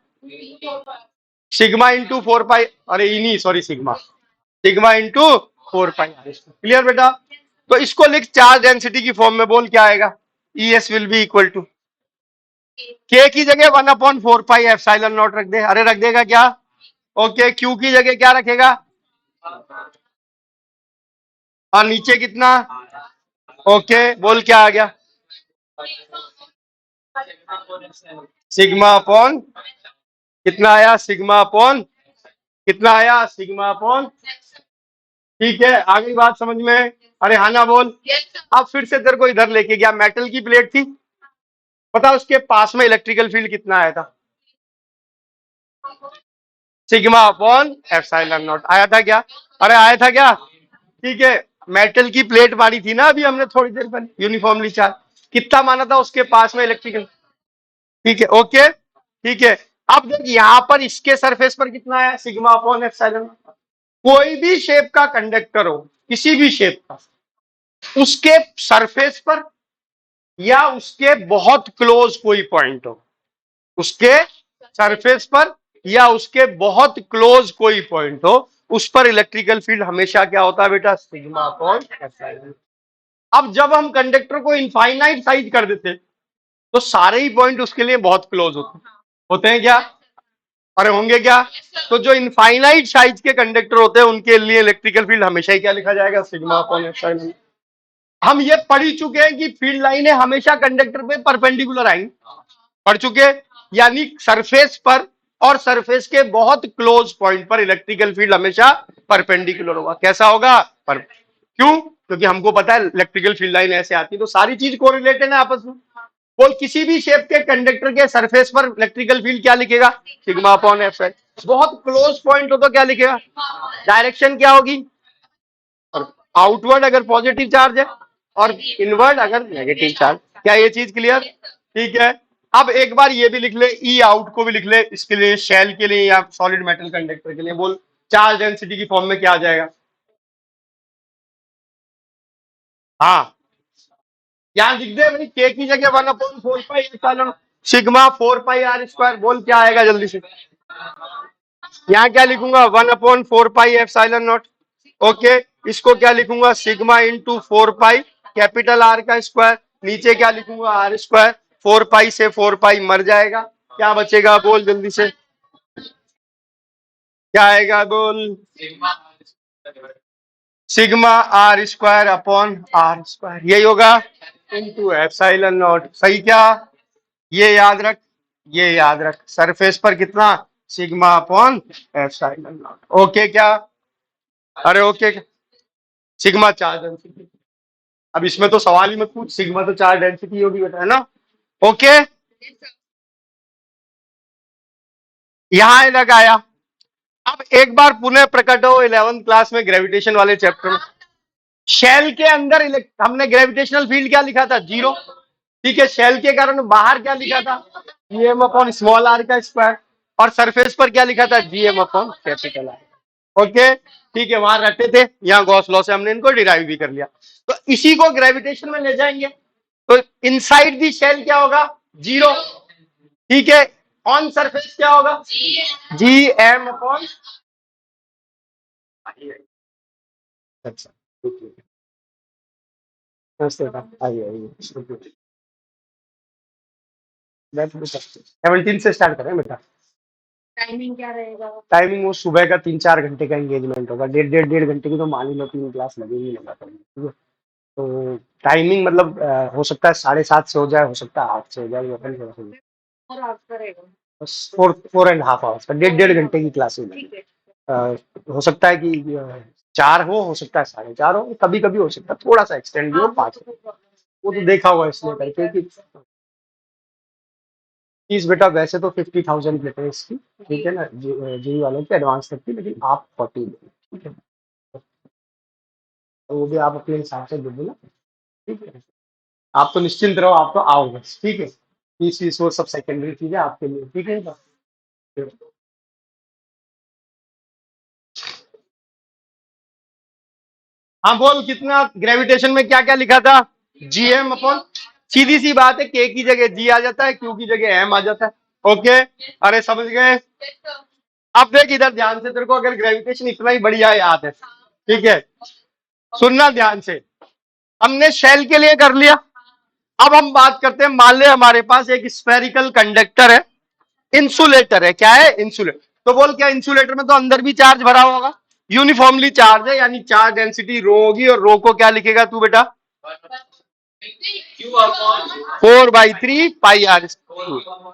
सिग्मा इंटू 4 पाई, अरे इनी sorry sigma, sigma into 4 pi R. Clear बेटा? तो इसको लिख चार्ज डेंसिटी की फॉर्म में। बोल क्या आएगा? E S will be equal to K की जगह 1/4 पाई एप्सिलॉन नॉट रख दे। अरे रख देगा क्या? ओके, क्यू की जगह क्या रखेगा? और नीचे कितना? ओके, बोल क्या आ गया? सिग्मा अपॉन कितना आया? सिग्मा अपॉन कितना आया? Sigma upon. ठीक है, आ गई बात समझ में? अरे हाँ ना बोल। अब फिर से तेरे को इधर लेके गया, मेटल की प्लेट थी, पता उसके पास में इलेक्ट्रिकल फील्ड कितना आया था? सिग्मा अपॉन एप्सिलॉन नॉट आया था क्या? अरे आया था क्या? ठीक है, मेटल की प्लेट मारी थी ना अभी हमने थोड़ी देर पहले, यूनिफॉर्मली चार्ज, कितना माना था उसके पास में इलेक्ट्रिकल? ठीक है, ओके, ठीक है। अब देख यहाँ पर इसके सरफेस पर कितना है? Sigma upon epsilon. कोई भी शेप का कंडक्टर हो, किसी भी शेप का, उसके सरफेस पर या उसके बहुत क्लोज कोई पॉइंट हो, उसके सरफेस पर या उसके बहुत क्लोज कोई पॉइंट हो, उस पर इलेक्ट्रिकल फील्ड हमेशा क्या होता है बेटा? Sigma upon epsilon. अब जब हम कंडक्टर को इनफाइनाइट साइज कर देते तो सारे ही पॉइंट उसके लिए बहुत क्लोज होते हैं क्या? अरे होंगे क्या? तो जो इनफाइनाइट साइज के कंडक्टर होते हैं उनके लिए इलेक्ट्रिकल फील्ड हमेशा ही क्या लिखा जाएगा? Sigma upon epsilon. हम ये पढ़ ही चुके हैं कि फील्ड लाइनें हमेशा कंडक्टर पे परपेंडिकुलर आएंगी, पढ़ चुके। यानी सरफेस पर और सरफेस के बहुत क्लोज पॉइंट पर इलेक्ट्रिकल फील्ड हमेशा परपेंडिकुलर होगा। कैसा होगा? पर क्यों? क्योंकि हमको पता है इलेक्ट्रिकल फील्ड लाइन ऐसे आती है, तो सारी चीज कोरिलेटेड है आपस में। बोल किसी भी शेप के कंडक्टर के सरफेस पर इलेक्ट्रिकल फील्ड क्या लिखेगा? सिग्मा अपॉन एफ है। बहुत क्लोज पॉइंट हो तो क्या लिखेगा? डायरेक्शन क्या होगी? और आउटवर्ड अगर पॉजिटिव चार्ज है और इनवर्ड अगर नेगेटिव चार्ज। क्या ये चीज क्लियर? ठीक है। अब एक बार ये भी लिख ले, ई आउट को भी लिख ले, इसके लिए शेल के लिए या सॉलिड मेटल कंडक्टर के लिए। बोल चार्ज डेंसिटी की फॉर्म में क्या आ जाएगा? हाँ, यहाँ लिख दे भाई, के की जगह 1/4 पाई सिग्मा 4 पाई r²। बोल क्या आएगा जल्दी से? यहाँ क्या लिखूंगा? 1/4 पाई एप्सिलॉन नॉट। ओके, इसको क्या लिखूंगा? Sigma into 4 pi capital R का स्क्वायर। नीचे क्या लिखूंगा? r²। 4 पाई से 4 पाई मर जाएगा, क्या बचेगा? बोल जल्दी से, क्या आएगा? बोल सिग्मा r² अपॉन r², यही होगा इंटू एप्सिलॉन नॉट। सही क्या? ये याद रख, ये याद रख, सरफेस पर कितना? Sigma upon epsilon naught. Okay क्या? अरे ओके क्या? Sigma charge density. अब इसमें तो सवाल ही मत पूछ, सिग्मा तो चार्ज डेंसिटी होगी बेटा, है ना? ओके, यहां लगाया। अब एक बार पुनः प्रकट हो 11th क्लास में ग्रेविटेशन वाले चैप्टर में। शेल के अंदर हमने ग्रेविटेशनल फील्ड क्या लिखा था? 0। ठीक है, शेल के कारण बाहर क्या लिखा था? जीएम अपॉन स्मॉल आर का स्क्वायर। और सरफेस पर क्या लिखा था? GM upon capital R. Okay, ठीक है, वहां रटे थे, यहाँ गॉस लॉ से हमने इनको डिराइव भी कर लिया। तो इसी को ग्रेविटेशन में ले जाएंगे, तो इनसाइड दी शेल क्या होगा? 0। ठीक है, ऑन सरफेस क्या होगा? G M upon. अच्छा, आइए आइए, 17 से स्टार्ट करें बेटा। टाइमिंग क्या रहेगा? टाइमिंग वो सुबह का 3-4 घंटे का एंगेजमेंट होगा, डेढ़ घंटे की तो मान ही लो 3 क्लास लगेगी लगा कर, ठीक है। तो टाइमिंग मतलब हो सकता है 7:30 से हो जाए, हो सकता है 8 से हो जाए, बस 4.5 आवर्स का, डेढ़ घंटे की क्लासेस लगे। हो सकता है कि 4 हो सकता है 4:30 हो, कभी कभी हो सकता है थोड़ा सा एक्सटेंड भी हो 5। वो तो देखा हुआ इसलिए करके कि फीस बेटा वैसे तो 50,000 लेते हैं इसकी, ठीक है ना, जी वालों की एडवांस तक की, लेकिन आप 40 दो, ठीक है। तो वो भी आप अपने हिसाब से दे देना, ठीक है। आप तो निश्चिंत रहो, आप तो आओ बस, ठीक है। फीस फीस वो सब सेकेंडरी चीज है आपके लिए, ठीक है। हाँ बोल, कितना ग्रेविटेशन में क्या क्या लिखा था? जीएम अपॉन, सीधी सी बात है, के की जगह जी आ जाता है, क्यू की जगह एम आ जाता है। ओके, अरे समझ गए? अब देख इधर ध्यान से, तेरे को अगर ग्रेविटेशन इतना ही बढ़िया याद है, ठीक है, सुनना ध्यान से। हमने शेल के लिए कर लिया। अब हम बात करते हैं, मान ले हमारे पास एक स्फेरिकल कंडक्टर है, इंसुलेटर है। क्या है? इंसुलेटर। तो बोल क्या इंसुलेटर में तो अंदर भी चार्ज भरा होगा, यूनिफॉर्मली चार्ज है, यानी चार्ज डेंसिटी रो होगी, और रो को क्या लिखेगा तू बेटा? 4/3 पाई r,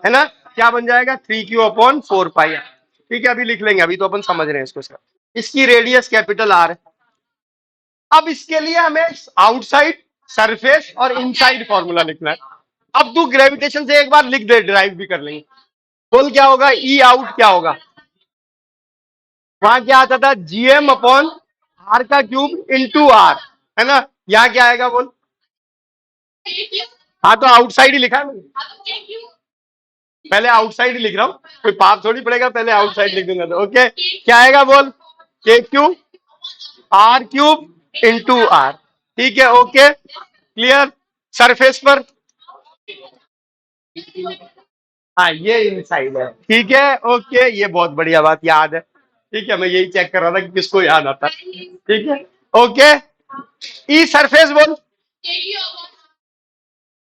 है ना? क्या बन जाएगा? 3q/4 pi r। ठीक है, अभी लिख लेंगे, अभी तो अपन समझ रहे हैं इसको। इसकी रेडियस कैपिटल आर है। अब इसके लिए हमें आउटसाइड, सरफेस और इनसाइड फॉर्मूला लिखना है। अब तू ग्रेविटेशन से एक बार लिख दे, ड्राइव भी कर लेंगे। बोल क्या होगा? ई आउट क्या होगा? वहां क्या आता था? जीएम अपॉन आर का क्यूब इंटू आर, है ना? यहाँ क्या आएगा? बोल। हाँ, तो आउटसाइड ही लिखा है मैंने, पहले आउटसाइड ही लिख रहा हूँ, कोई पाप थोड़ी पड़ेगा, पहले आउटसाइड लिख दूंगा तो। ओके, क्या आएगा? बोल K cube R cube into R. ठीक है, ओके क्लियर। सरफेस पर, हाँ ये इनसाइड है, ठीक है। ओके, ये बहुत बढ़िया बात याद है, ठीक है। मैं यही चेक कर रहा था कि किसको याद आता है, ठीक है। ओके, ई सरफेस बोल,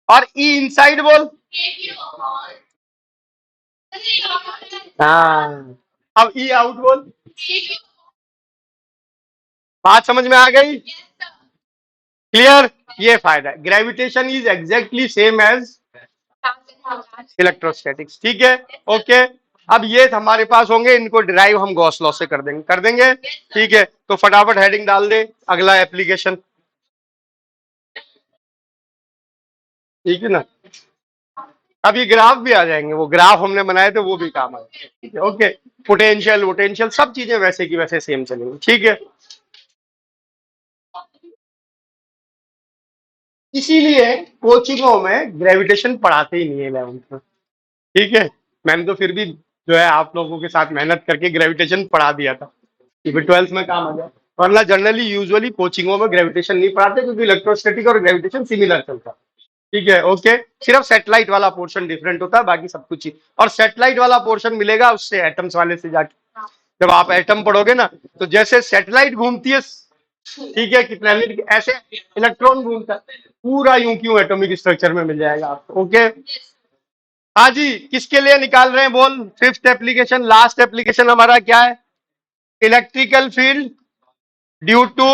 और ई इनसाइड बोल। हाँ, अब ई आउट बोल। बात समझ में आ गई? क्लियर? ये फायदा है, gravitation is exactly same as electrostatics. ठीक है, ओके। अब ये हमारे पास होंगे, इनको डिराइव हम गॉस लॉ से कर देंगे। ठीक है, तो फटाफट हेडिंग डाल दे, अगला एप्लीकेशन। ठीक है ना? अब ये ग्राफ भी आ जाएंगे, वो ग्राफ हमने बनाए थे वो भी काम आए। ओके, पोटेंशियल वोटेंशियल सब चीजें वैसे की वैसे सेम चलेंगी। ठीक है, इसीलिए कोचिंगों में ग्रेविटेशन पढ़ाते ही नहीं है 11th में। ठीक है, मैंने तो फिर भी जो है आप लोगों के साथ मेहनत करके ग्रेविटेशन पढ़ा दिया था कि फिर 12th में काम आ जाए। वरना जनरली यूजुअली कोचिंगों में ग्रेविटेशन नहीं पढ़ाते, क्योंकि इलेक्ट्रोस्टैटिक और ग्रेविटेशन सिमिलर चलता है। ठीक है, ओके। सिर्फ सैटेलाइट वाला पोर्शन डिफरेंट होता है, बाकी सब कुछ ही। और सैटेलाइट वाला पोर्शन मिलेगा उससे एटम्स वाले से जाके। जब आप एटम पढ़ोगे ना, तो जैसे सैटेलाइट घूमती है, ठीक है, कि प्लैनेट ऐसे इलेक्ट्रॉन घूमता है, पूरा यूं क्यों एटॉमिक स्ट्रक्चर में मिल जाएगा आपको। ओके, हाँ जी, किसके लिए निकाल रहे हैं बोल? फिफ्थ एप्लीकेशन, लास्ट एप्लीकेशन हमारा क्या है? Electrical field due to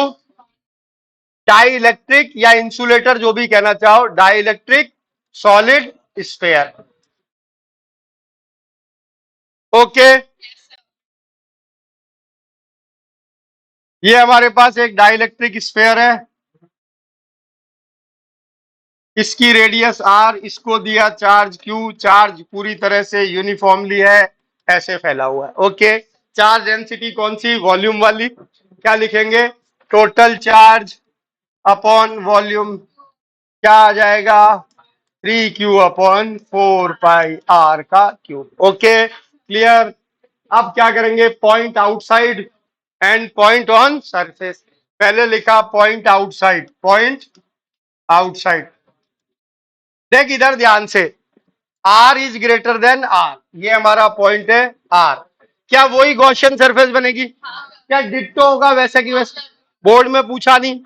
dielectric या इंसुलेटर, जो भी कहना चाहो, dielectric solid sphere. Okay, ये हमारे पास एक डाई इलेक्ट्रिक स्फेयर है, इसकी रेडियस आर, इसको दिया चार्ज क्यू, चार्ज पूरी तरह से यूनिफॉर्मली है, ऐसे फैला हुआ है। ओके, चार्ज डेंसिटी कौन सी? वॉल्यूम वाली। क्या लिखेंगे? Total charge upon volume. क्या आ जाएगा? 3Q/4πr का क्यूब। Okay, clear? अब क्या करेंगे? Point outside and point on surface. पहले लिखा पॉइंट आउटसाइड, पॉइंट आउटसाइड। देख इधर ध्यान से, R is greater than R, ये हमारा पॉइंट है आर। क्या वही गॉसियन सरफेस बनेगी? क्या डिट्टो होगा वैसे की वैसे? बोर्ड में पूछा नहीं,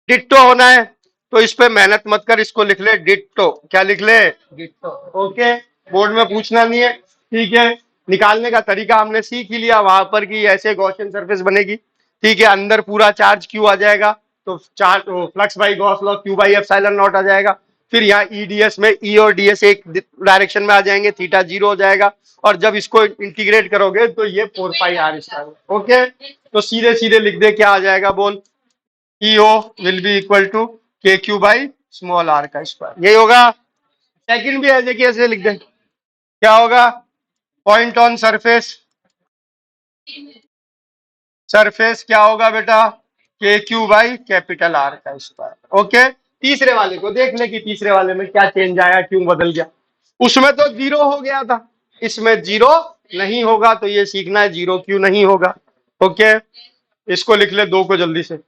डिट्टो होना है तो इस पे मेहनत मत कर, इसको लिख ले डिट्टो। क्या लिख ले? डिट्टो। ओके, बोर्ड में पूछना नहीं है। ठीक है, निकालने का तरीका हमने सीख ही लिया वहां पर कि ऐसे गॉसियन सरफेस बनेगी। ठीक है, अंदर पूरा चार्ज क्यू आ जाएगा, तो charge flux by Gauss law Q by epsilon naught आ जाएगा। फिर यहाँ ईडीएस में ई और डीएस एक डायरेक्शन में आ जाएंगे, थीटा 0 हो जाएगा। और जब इसको इंटीग्रेट करोगे तो ये 4πr स्क्वायर। ओके, तो सीधे सीधे लिख दे, क्या आ जाएगा बोल? EO will be equal to KQ/r का स्क्वायर। यही होगा। सेकंड भी ऐसे की ऐसे लिख दे, क्या होगा? पॉइंट ऑन सरफेस, सरफेस क्या होगा बेटा? KQ/R का स्क्वायर। ओके, तीसरे वाले को देख ले कि तीसरे वाले में क्या चेंज आया, क्यों बदल गया। उसमें तो 0 हो गया था, इसमें 0 नहीं होगा, तो ये सीखना है 0 क्यों नहीं होगा। ओके, इसको लिख ले 2 को जल्दी से।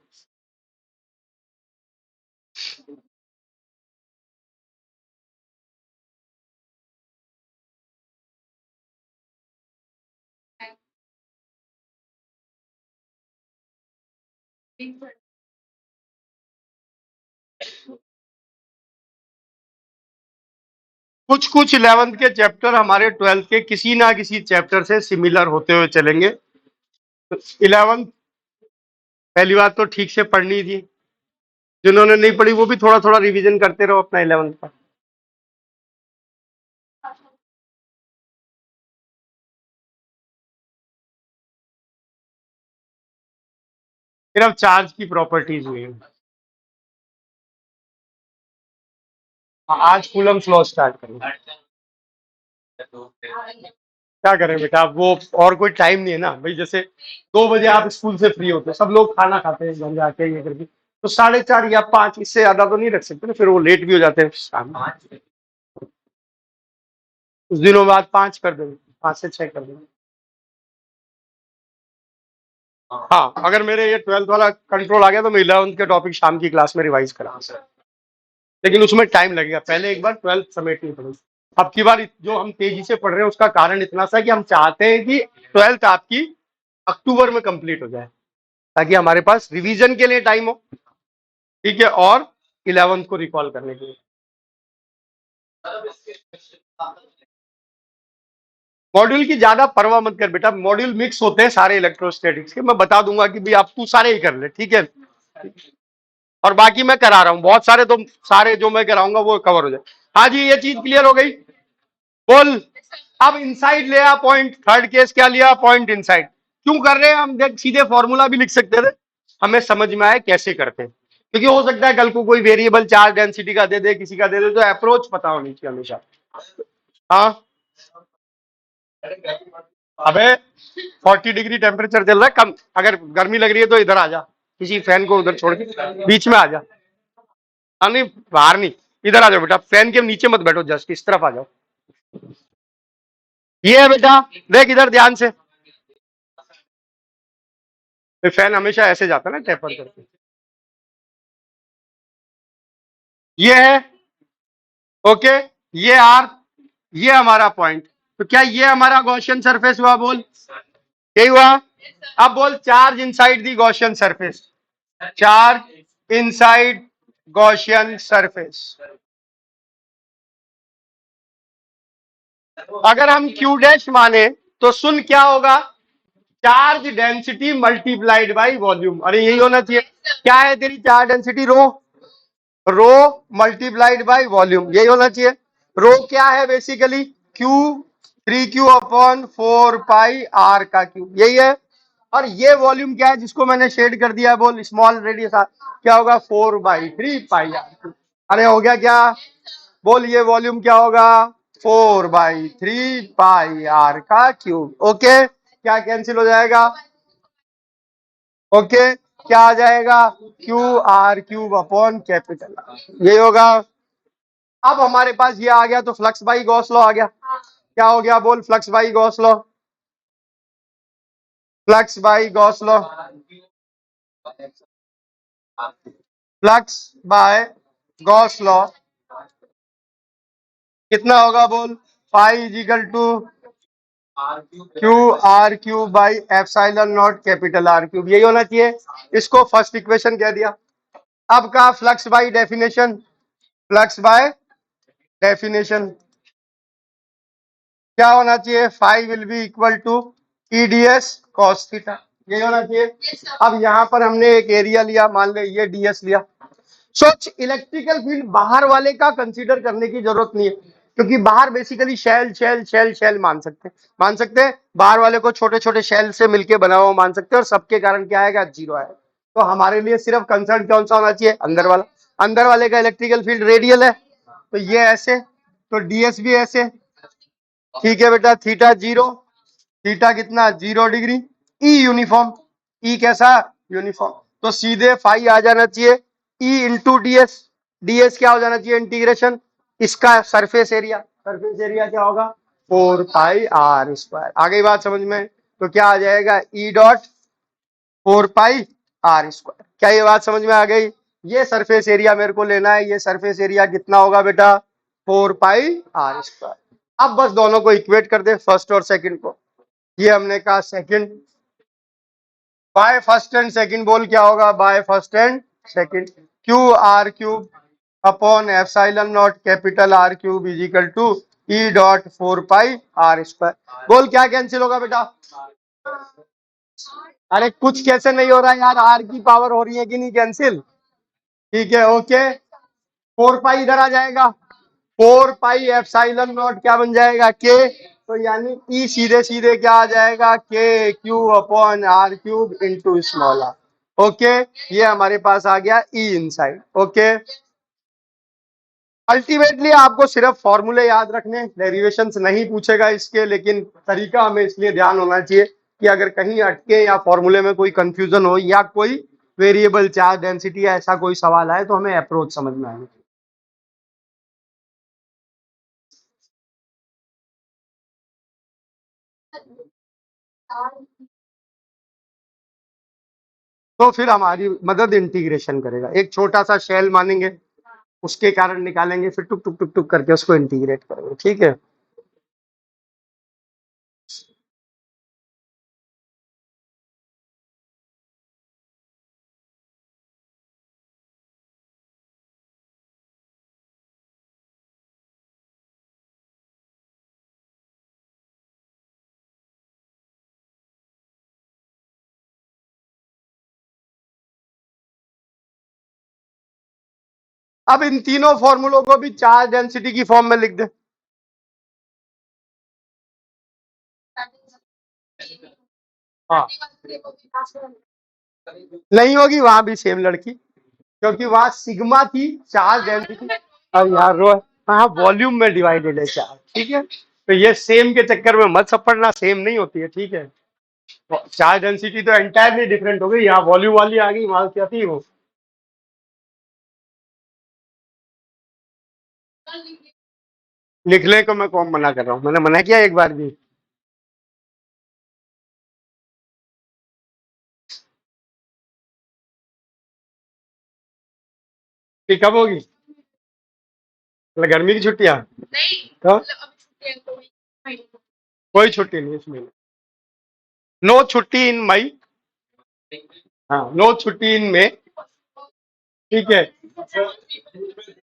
कुछ कुछ 11th के चैप्टर हमारे 12th के किसी ना किसी चैप्टर से सिमिलर होते हुए चलेंगे। 11th पहली बात तो ठीक से पढ़नी थी, जिन्होंने नहीं पढ़ी वो भी थोड़ा थोड़ा रिवीजन करते रहो अपना 11th का। फिर अब चार्ज की प्रॉपर्टीज हुई हैं। आज कूलम फ्लो स्टार्ट करेंगे। क्या करें बेटा, अब वो और कोई टाइम नहीं है ना भाई। जैसे 2 बजे आप स्कूल से फ्री होते हैं, सब लोग खाना खाते हैं घर जाके ये करके, तो 4:30 या 5, इससे ज्यादा तो नहीं रख सकते ना, फिर वो लेट भी हो जाते हैं शाम में। कुछ दिनों बाद 5 कर देंगे, 5 से 6 कर देंगे। हाँ, अगर मेरे ये 12th वाला कंट्रोल आ गया तो मैं 11th के टॉपिक शाम की क्लास में रिवाइज करा, लेकिन उसमें टाइम लगेगा, पहले एक बार 12th समेटनी पड़ेगी। अब की बार जो हम तेजी से पढ़ रहे हैं उसका कारण इतना सा कि हम चाहते हैं कि 12th आपकी अक्टूबर में कंप्लीट हो जाए, ताकि हमारे पास रिवीजन के लिए टाइम हो। ठीक है, और 11th को रिकॉल करने के लिए। मॉड्यूल की ज्यादा परवाह मत कर बेटा, मॉड्यूल मिक्स होते हैं सारे इलेक्ट्रोस्टैटिक्स के, मैं बता दूंगा कि भाई आप तू सारे ही कर ले, ठीक है। और बाकी मैं करा रहा हूँ बहुत सारे, तो सारे जो मैं कराऊंगा वो कवर हो जाए। हाँ जी, ये चीज क्लियर हो गई। बोल। अब इनसाइड लिया पॉइंट, थर्ड केस क्या लिया, पॉइंट इनसाइड। क्यों कर रहे हैं हम, देख सीधे फॉर्मूला भी लिख सकते थे, हमें समझ में आए कैसे करते हैं, क्योंकि हो सकता है कल को कोई वेरिएबल चार्ज डेंसिटी का दे दे, किसी का दे दे, तो अप्रोच पता होनी चाहिए हमेशा। हाँ। अबे 40 डिग्री टेम्परेचर चल रहा है, कम अगर गर्मी लग रही है तो इधर आ जा, किसी फैन को उधर छोड़ के बीच में आ जा। हाँ नहीं, बाहर नहीं, इधर आ जाओ बेटा, फैन के नीचे मत बैठो, जस्ट इस तरफ आ जाओ। ये है बेटा, देख इधर ध्यान से, फैन हमेशा ऐसे जाता है ना टेपर करके। ये है, ओके, ये आर, ये हमारा पॉइंट, तो क्या ये हमारा गॉसियन सरफेस हुआ, बोल यही हुआ। अब बोल charge inside the Gaussian surface, charge inside Gaussian surface. अगर हम क्यू डैश माने तो सुन क्या होगा, charge density multiplied by volume, अरे यही होना चाहिए। क्या है तेरी charge density, rho, rho multiplied by volume, यही होना चाहिए। रो क्या है basically, Q, 3Q/4 pi R का क्यूब, यही है। और ये वॉल्यूम क्या है जिसको मैंने शेड कर दिया है, बोल स्मॉल रेडियस, क्या होगा, 4/3 पाई R। अरे हो गया क्या, बोल ये वॉल्यूम क्या होगा, 4/3 पाई R का क्यूब। ओके, क्या कैंसिल हो जाएगा, ओके, क्या आ जाएगा, Q/R³ यही होगा। अब हमारे पास ये आ गया, तो फ्लक्स बाई गॉस लॉ आ गया। क्या हो गया, बोल flux by Gauss law, flux by Gauss law, flux by Gauss law कितना होगा, बोल phi is equal to Q/R³ by ε0 capital R³, यही होना चाहिए। इसको फर्स्ट इक्वेशन कह दिया। अब का flux by definition, flux by definition क्या होना चाहिए, phi will be equal to EDS cos theta, यही होना चाहिए। अब यहां पर हमने एक एरिया लिया, मान ले ये DS लिया। सोच, इलेक्ट्रिकल फील्ड बाहर वाले का कंसीडर करने की जरूरत नहीं है, क्योंकि बाहर basically shell shell shell shell मान सकते हैं, मान सकते हैं बाहर वाले को छोटे छोटे शेल से मिलके बना हुआ मान सकते हैं, और सबके कारण क्या आएगा, जीरो आएगा। तो हमारे लिए सिर्फ कंसर्न कौन सा होना चाहिए, अंदर वाला। अंदर वाले का इलेक्ट्रिकल फील्ड रेडियल है, तो ये ऐसे, तो DS भी ऐसे, ठीक है बेटा, थीटा जीरो, थीटा कितना, 0 डिग्री, ई यूनिफॉर्म, ई कैसा, यूनिफॉर्म, तो सीधे फाई आ जाना चाहिए ई इंटू डीएस, डीएस क्या हो जाना चाहिए, इंटीग्रेशन इसका सरफेस एरिया, सरफेस एरिया क्या होगा, 4 पाई R²। आ गई बात समझ में, तो क्या आ जाएगा, E.4 पाई R²। क्या ये बात समझ में आ गई, ये सरफेस एरिया मेरे को लेना है, ये सरफेस एरिया कितना होगा बेटा, 4 पाई R²। अब बस दोनों को इक्वेट कर दे, फर्स्ट और सेकंड को, ये हमने कहा second, by first and second, बोल क्या होगा, by first and second, Q/R³ upon ε0 capital R³ is equal to E.4 pi R²। बोल क्या कैंसिल होगा बेटा, अरे कुछ कैसे नहीं हो रहा है यार, R की पावर हो रही है कि नहीं कैंसिल, ठीक है, ओके, 4 पाई इधर आ जाएगा, 4 पाई ε0 क्या बन जाएगा, के, तो यानी ई सीधे सीधे क्या आ जाएगा, KQ/R³ into small R. Okay, ये हमारे पास आ गया ई इनसाइड। ओके, अल्टीमेटली आपको सिर्फ फॉर्मूले याद रखने, डेरिवेशंस नहीं पूछेगा इसके, लेकिन तरीका हमें इसलिए ध्यान होना चाहिए कि अगर कहीं अटके या फॉर्मूले में कोई कंफ्यूजन हो या कोई वेरिएबल चार्ज डेंसिटी या ऐसा कोई सवाल आए, तो हमें अप्रोच समझ में आए। तो फिर हमारी मदद इंटीग्रेशन करेगा, एक छोटा सा शेल मानेंगे, उसके कारण निकालेंगे, फिर टुक टुक टुक टुक करके उसको इंटीग्रेट करेंगे, ठीक है। अब इन तीनों फॉर्मूलों को भी चार्ज डेंसिटी की फॉर्म में लिख दे। हाँ, नहीं होगी वहां भी सेम लड़की, क्योंकि वहां सिग्मा थी चार्ज डेंसिटी, और यहाँ रो, हाँ वॉल्यूम में डिवाइडेड है चार्ज, ठीक है। तो ये सेम के चक्कर में मत सब पढ़ना, सेम नहीं होती है, ठीक है। चार्ज डेंसिटी तो एंटायरली डिफरेंट हो गई, यहाँ वॉल्यूम वाली आ गई, वहां क्या थी वो। लिखने को मैं कौन मना कर रहा हूँ, मैंने मना किया एक बार भी। कि कब होगी, मतलब गर्मी की छुट्टियां, तो कोई छुट्टी नहीं इसमें, नो छुट्टी इन मई, हाँ नो छुट्टी इन मई, ठीक है।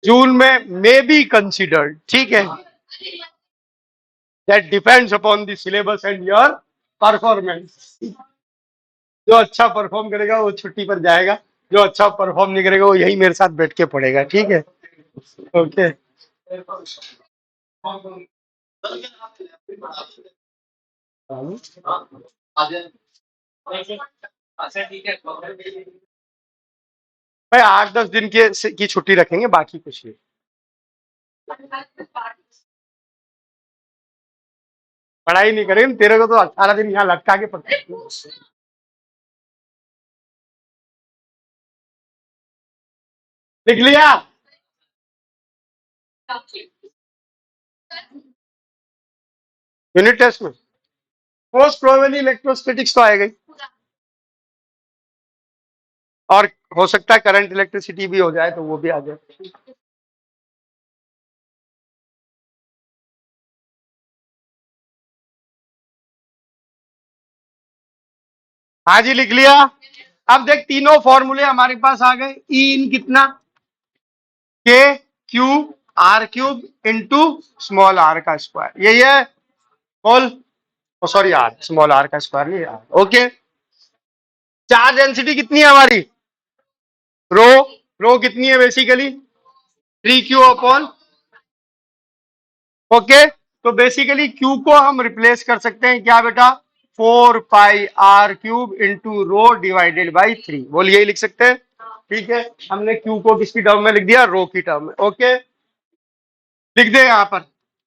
जून में मे बी कंसिडर्ड, ठीक है। That depends upon the syllabus and your performance. जो अच्छा परफॉर्म करेगा वो छुट्टी पर जाएगा, जो अच्छा परफॉर्म नहीं करेगा वो यही मेरे साथ बैठ के पढ़ेगा, ठीक है। ओके। भाई 8-10 दिन की छुट्टी रखेंगे, बाकी कुछ नहीं। पढ़ाई नहीं करेंगे तेरे को तो 18 दिन यहाँ लटका के पढ़ते। लिख लिया। यूनिट टेस्ट में मोस्ट प्रोबेबली इलेक्ट्रोस्टैटिक्स तो आएगा ही, और हो सकता है करंट इलेक्ट्रिसिटी भी हो जाए तो वो भी आ जाए। हाँ जी लिख लिया। अब देख तीनों फॉर्मूले हमारे पास आ गए, ई इन कितना, K Q R cube into small R का स्क्वायर, यही है। Whole, sorry R, small R का स्क्वायर नहीं आर, ओके। चार्ज डेंसिटी कितनी है हमारी, रो, रो कितनी है बेसिकली 3Q अपॉन, ओके। तो बेसिकली Q को हम रिप्लेस कर सकते हैं क्या बेटा, 4 पाई r cube into rho divided by 3, बोल यही लिख सकते हैं, ठीक है। हमने Q को किसकी टर्म में लिख दिया, रो की टर्म में, ओके। लिख दे यहाँ पर,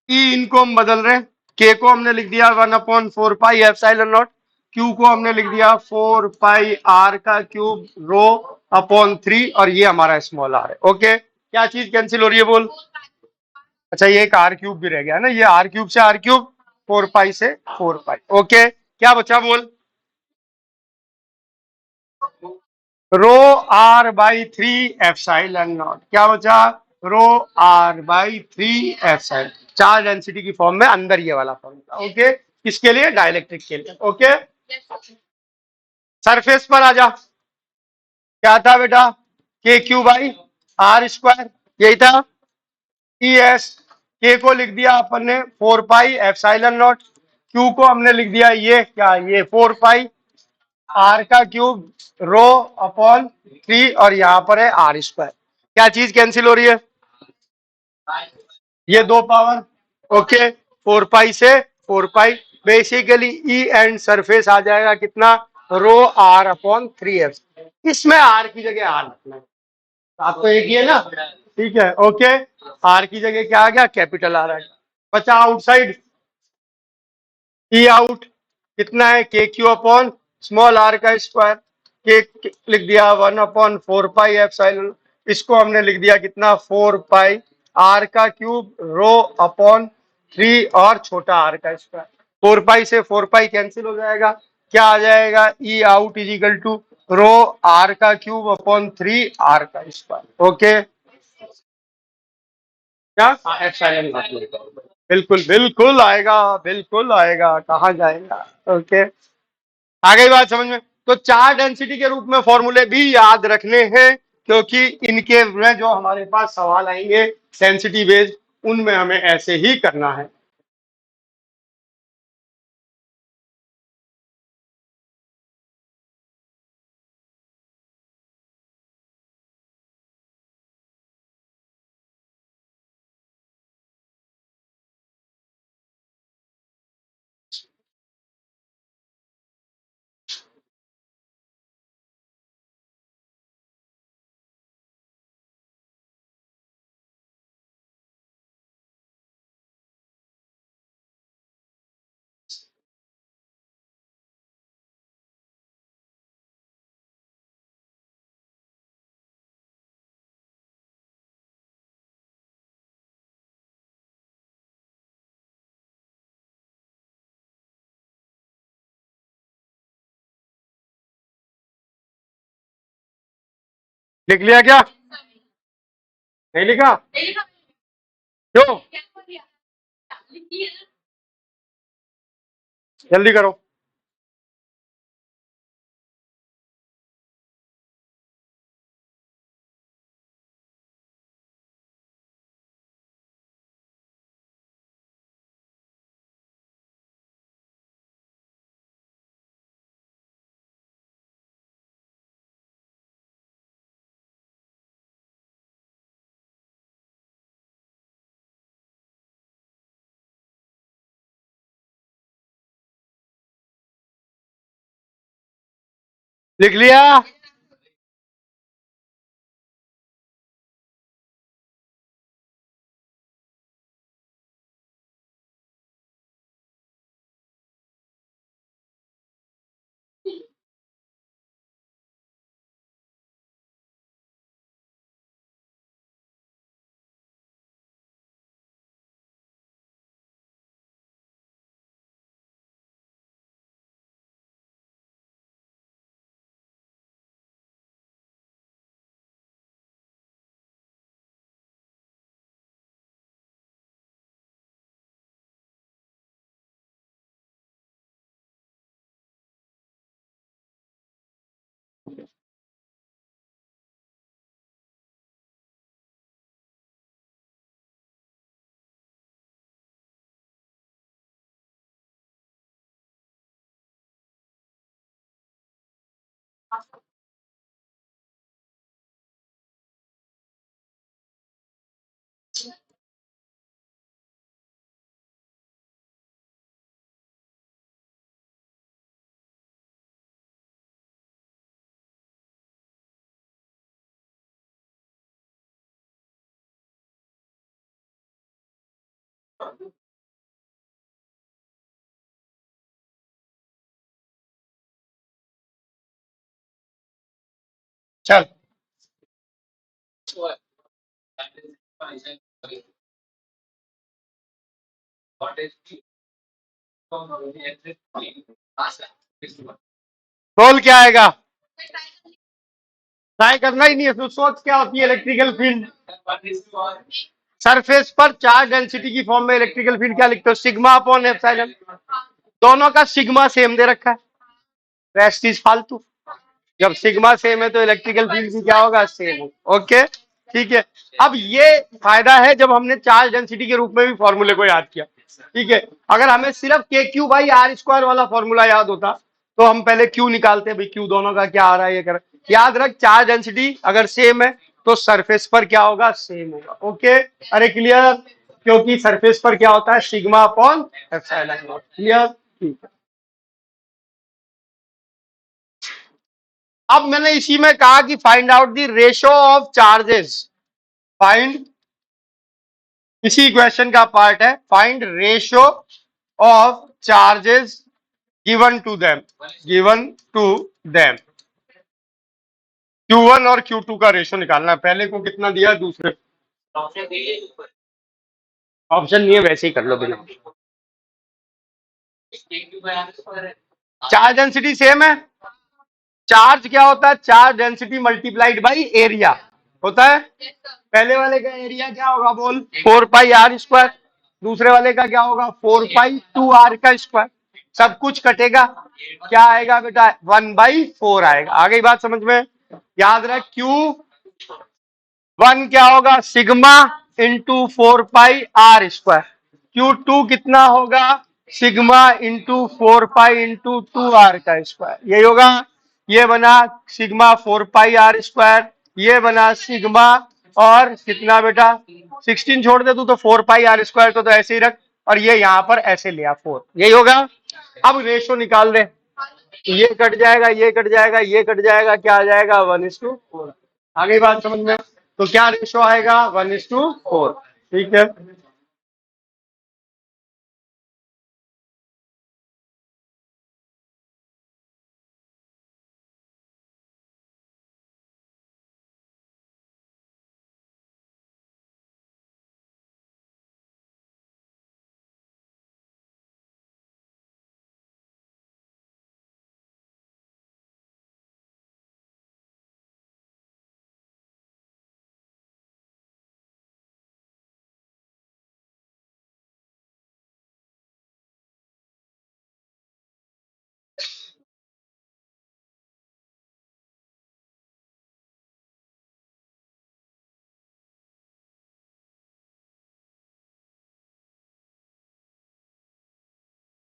ई इनको हम बदल रहे हैं, के को हमने लिख दिया 1/4 पाई एप्सिलॉन नॉट, क्यू को हमने लिख दिया 4 पाई r का क्यूब रो अपॉन 3, और ये हमारा स्मॉल आर है, ओके। क्या चीज कैंसिल हो रही है बोल, अच्छा ये एक आर क्यूब भी रह गया ना, ये आर क्यूब से आर क्यूब, 4 पाई से 4 पाई, ओके। क्या बचा बोल, rho R by 3 epsilon naught, क्या बचा, rho R by 3 epsilon, charge density की फॉर्म में अंदर ये वाला फॉर्म था, ओके। किसके लिए, डाइलेक्ट्रिक के लिए, ओके। सरफेस पर आ जा, क्या था बेटा, k Q by R square, यही था। ई एस, के को लिख दिया अपन ने 4 पाई एप्सिलॉन नॉट, क्यू को हमने लिख दिया ये क्या, ये 4 पाई आर का क्यूब रो अपॉन 3, और यहां पर है आर स्क्वायर। क्या चीज कैंसिल हो रही है, ये दो पावर, ओके। 4 पाई से 4 पाई, बेसिकली ई एंड सरफेस आ जाएगा कितना, रो आर अपॉन 3 एफ, इसमें आर की जगह आर रखना है, आपको एक ही है ना, ठीक है, ओके। आर की जगह क्या आ गया, कैपिटल आर आ गया, बचा आउटसाइड, ई आउट कितना है, के क्यू अपॉन स्मॉल आर का स्क्वायर, के लिख दिया 1/4 पाई एप्सिलॉन, इसको हमने लिख दिया कितना, 4 पाई आर का क्यूब रो अपॉन 3, और छोटा आर का स्क्वायर, 4 पाई से 4 पाई कैंसिल हो जाएगा, क्या आ जाएगा, E out is equal to rho R का क्यूब अपॉन 3 आर का स्क्वायर, ओके। क्या एप्सिलॉन, बिल्कुल बिल्कुल आएगा, बिल्कुल आएगा, कहाँ जाएगा, ओके। आ गई बात समझ में, तो चार डेंसिटी के रूप में फॉर्मूले भी याद रखने हैं, क्योंकि इनके में जो हमारे पास सवाल आएंगे डेंसिटी बेस्ड, उनमें हमें ऐसे ही करना है। लिख लिया क्या? नहीं लिखा? क्यों? जल्दी करो। लिख लिया? चल। बोल क्या आएगा? ट्राई करना ही नहीं है तो सोच क्या होती है इलेक्ट्रिकल फील्ड। सरफेस पर चार्ज डेंसिटी की फॉर्म में इलेक्ट्रिकल फील्ड क्या लिखते हो? Sigma upon epsilon. दोनों का सिग्मा सेम दे रखा है, रेस्ट इज फालतू। जब सिग्मा सेम है तो इलेक्ट्रिकल फील्ड भी क्या होगा? सेम होगा। ओके, ठीक है। अब ये फायदा है जब हमने चार्ज डेंसिटी के रूप में भी फॉर्मूले को याद किया। ठीक है, अगर हमें सिर्फ के क्यू बाई आर स्क्वायर वाला फॉर्मूला याद होता तो हम पहले क्यू निकालते, भाई क्यू दोनों का क्या आ रहा है ये कर। याद रख, चार्ज डेंसिटी अगर सेम है तो सरफेस पर क्या होगा? सेम होगा। ओके, अरे क्लियर? क्योंकि सरफेस पर क्या होता है? Sigma upon epsilon naught. Clear? ठीक है। अब मैंने इसी में कहा कि find out the ratio of charges. Find, इसी इक्वेशन का पार्ट है, find ratio of charges given to them, given to them. Q1 और Q2 का रेशो निकालना है। पहले को कितना दिया, दूसरे ऑप्शन नहीं है, वैसे ही कर लो बिना। चार्ज डेंसिटी सेम है। चार्ज क्या होता है? Charge density multiplied by area होता है। पहले वाले का एरिया क्या होगा? बोल, 4 पाई r स्क्वायर। दूसरे वाले का क्या होगा? 4 पाई 2r का स्क्वायर। सब कुछ कटेगा, क्या आएगा बेटा? 1/4 आएगा। आ गई बात समझ में? याद रख, Q1 क्या होगा? सिग्मा इंटू 4 पाई r स्क्वायर। Q2 कितना होगा? Sigma into 4 pi into 2r का स्क्वायर। यही होगा। ये बना सिग्मा 4 पाई r स्क्वायर, ये बना सिग्मा, और कितना बेटा? 16 छोड़ दे तू तो 4 पाई r स्क्वायर तो ऐसे ही रख, और ये यहां पर ऐसे लिया 4। यही होगा। अब रेशो निकाल दे, ये कट जाएगा, ये कट जाएगा, ये कट जाएगा, क्या आ जाएगा? 1:4। आ गई बात समझ में? तो क्या रेशो आएगा? 1:4। ठीक है।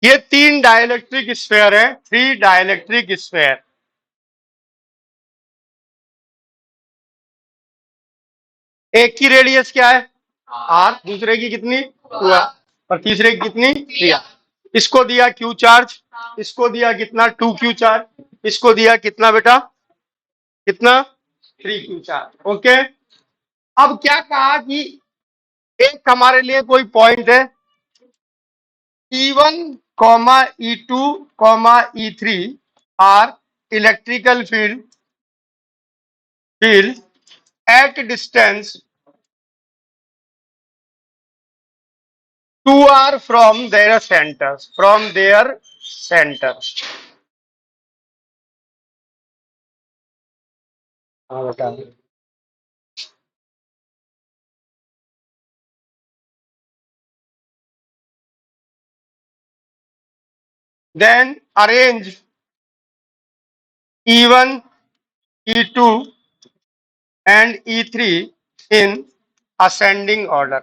ये 3 डाइलेक्ट्रिक स्फीयर है, 3 डाइलेक्ट्रिक स्फीयर। एक की रेडियस क्या है आर, दूसरे की कितनी 2r, और तीसरे की कितनी 3r। इसको दिया क्यू चार्ज, इसको दिया कितना 2q चार्ज, इसको दिया कितना बेटा, कितना 3q चार्ज। ओके, अब क्या कहा कि एक हमारे लिए कोई पॉइंट है E1 comma E2 comma E3 are electrical field at distance 2r from their centers, from their centers। हाँ बेटा, then arrange E1, E2 and E3 in ascending order।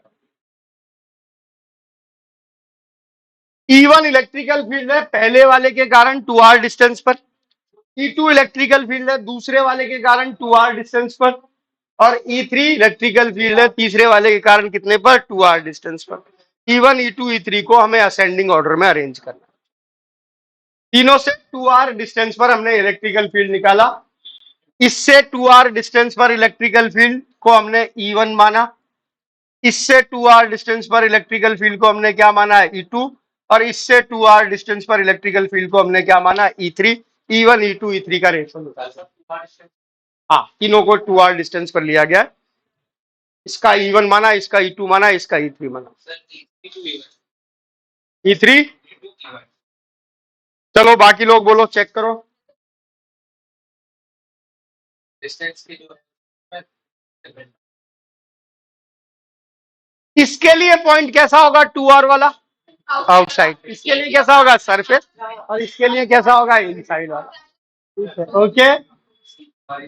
E1 electrical field है पहले वाले के कारण 2r डिस्टेंस पर, E2 electrical field है दूसरे वाले के कारण 2r डिस्टेंस पर, और E3 इलेक्ट्रिकल फील्ड है तीसरे वाले के कारण कितने पर 2r डिस्टेंस पर। E1, E2, E3 को हमें असेंडिंग ऑर्डर में अरेंज करना। तीनों से 2r डिस्टेंस पर हमने इलेक्ट्रिकल फील्ड निकाला। इससे 2r डिस्टेंस पर इलेक्ट्रिकल फील्ड को हमने E1 माना, इससे 2r डिस्टेंस पर इलेक्ट्रिकल फील्ड को हमने क्या माना E2, और इससे 2r डिस्टेंस पर इलेक्ट्रिकल फील्ड को हमने क्या माना E3। E1, E2, E3 का रेशियो निकाला। हाँ, तीनों को 2r डिस्टेंस पर लिया गया, इसका E1 माना, इसका E2 माना, इसका E3 माना। E3, चलो बाकी लोग बोलो, चेक करो। इसके लिए पॉइंट कैसा होगा 2r वाला आउटसाइड, इसके लिए कैसा होगा सरफेस, और इसके लिए कैसा होगा इनसाइड वाला। ओके,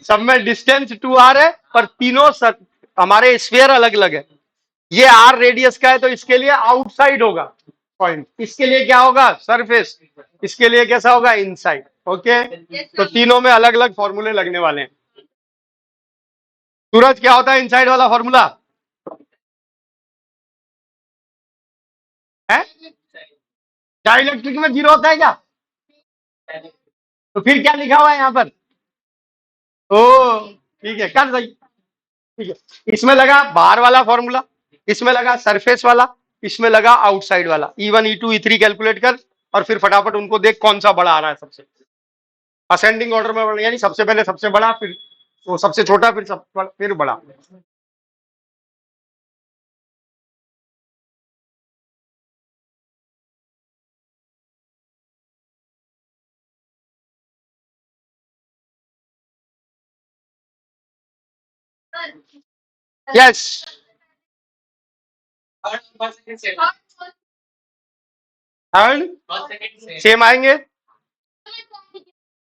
सब में डिस्टेंस 2r है, पर तीनों हमारे स्फीयर अलग अलग है। ये r रेडियस का है तो इसके लिए आउटसाइड होगा पॉइंट, इसके लिए क्या होगा सरफेस, इसके लिए कैसा होगा इनसाइड। ओके, तो तीनों में अलग अलग फॉर्मूले लगने वाले हैं। सूरज, क्या होता है इनसाइड वाला फॉर्मूला है? डाइलेक्ट्रिक में 0 होता है क्या? तो फिर क्या लिखा हुआ है यहाँ पर? ओ ठीक है, कर सही, ठीक है। इसमें लगा बाहर वाला फॉर्मूला, इसमें लगा सरफेस वाला, इसमें लगा आउटसाइड वाला। E1, E2, E3 कैलकुलेट कर, और फिर फटाफट उनको देख कौन सा बड़ा आ रहा है सबसे। असेंडिंग ऑर्डर में, यानी सबसे पहले सबसे बड़ा, फिर वो सबसे छोटा, फिर बड़ा। यस, थर्ड सेम आएंगे,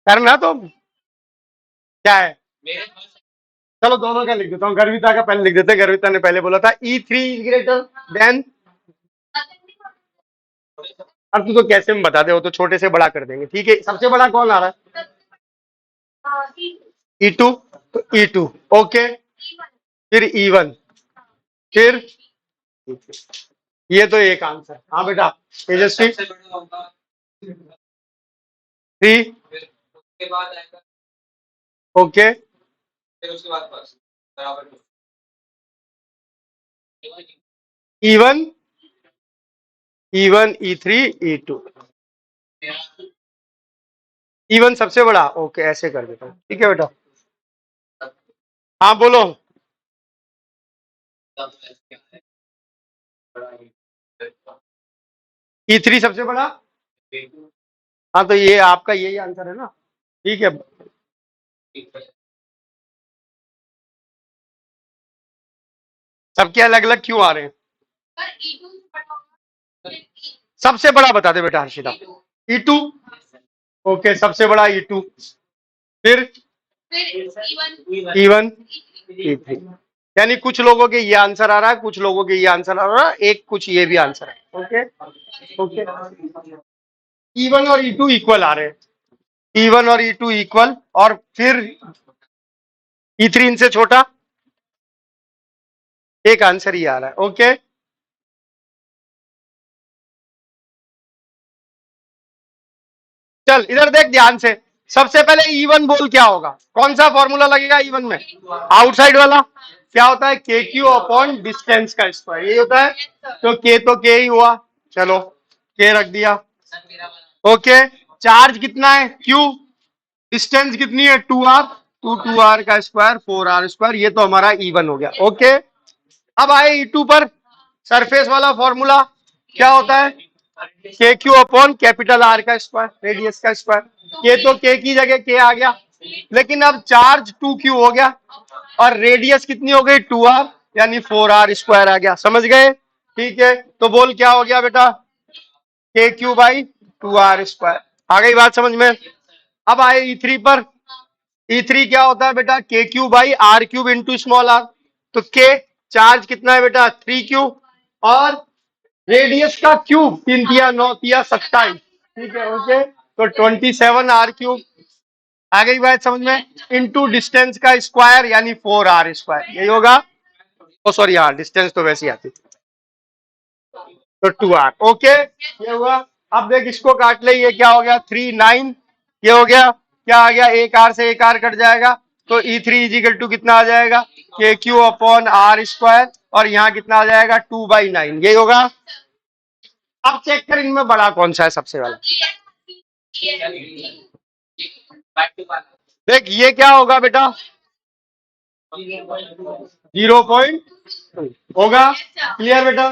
करना तो क्या है। चलो दोनों का लिख देता हूँ, गर्विता का पहले लिख देते हैं। गर्विता ने पहले बोला था E3 इज ग्रेटर देन, अब तू तो कैसे में बता दे, वो तो छोटे से बड़ा कर देंगे। ठीक है, सबसे बड़ा कौन आ रहा है? E2, तो E2। ओके, फिर E1, फिर ये तो एक आंसर। हाँ बेटा तेजस्वी, 3, okay, E1, E1, E3, E2। E1 सबसे बड़ा, ओके ऐसे कर देता हूँ। ठीक है बेटा, हाँ बोलो। E3 सबसे बड़ा, हाँ तो ये आपका यही आंसर है ना। ठीक है, सबके अलग अलग क्यों आ रहे हैं? सबसे बड़ा बता दे बेटा हर्षिता। E2, ओके सबसे बड़ा E2, फिर E1, E3। यानी कुछ लोगों के ये आंसर आ रहा है, कुछ लोगों के ये आंसर आ रहा है, एक कुछ ये भी आंसर है। Okay okay. E1 और E2 इक्वल आ रहे हैं, E1 और E2 इक्वल, और फिर E3 इनसे छोटा, एक आंसर ही आ रहा है। ओके, चल इधर देख ध्यान से। सबसे पहले E1 बोल क्या होगा, कौन सा फॉर्मूला लगेगा E1 में, आउटसाइड वाला। क्या होता है, के क्यू अपॉन डिस्टेंस का स्क्वायर, ये होता है। तो के ही हुआ, चलो के रख दिया। ओके, चार्ज कितना है क्यू, डिस्टेंस कितनी है 2r, 2r का स्क्वायर 4r स्क्वायर, ये तो हमारा E1 हो गया। ओके, अब आए E2 पर। सरफेस वाला फॉर्मूला क्या होता है, के क्यू अपॉन कैपिटल आर का स्क्वायर, रेडियस का स्क्वायर। के तो के की जगह के आ गया, लेकिन अब चार्ज 2q हो गया और रेडियस कितनी हो गई 2r, यानी 4r स्क्वायर आ गया। समझ गए, ठीक है। तो बोल क्या हो गया बेटा, k Q by 2r square. आ गई बात समझ में। अब आए E3 पर। E3 क्या होता है बेटा, k Q by r cube into small r. तो के चार्ज कितना है बेटा 3q, और रेडियस का क्यूब, 3 तिया 9 तिया 27, ठीक है। ओके, तो 27r क्यूब। आ गई बात समझ में, इंटू डिस्टेंस का स्क्वायर यानी 4r स्क्वायर, यही होगा। ओ सॉरी, हाँ डिस्टेंस तो वैसे ही आती, तो 2r। ओके, ये हुआ। अब देख इसको काट ले, ये क्या हो गया 3 9, ये हो गया, क्या आ गया, एक आर से एक आर कट जाएगा, तो E3 इजिकल टू कितना आ जाएगा, के क्यू अपॉन आर स्क्वायर, और यहाँ कितना आ जाएगा 2/9, यही होगा। अब चेक कर इनमें बड़ा कौन सा है सबसे वाला। देख ये क्या होगा बेटा, 0.2 होगा, क्लियर बेटा।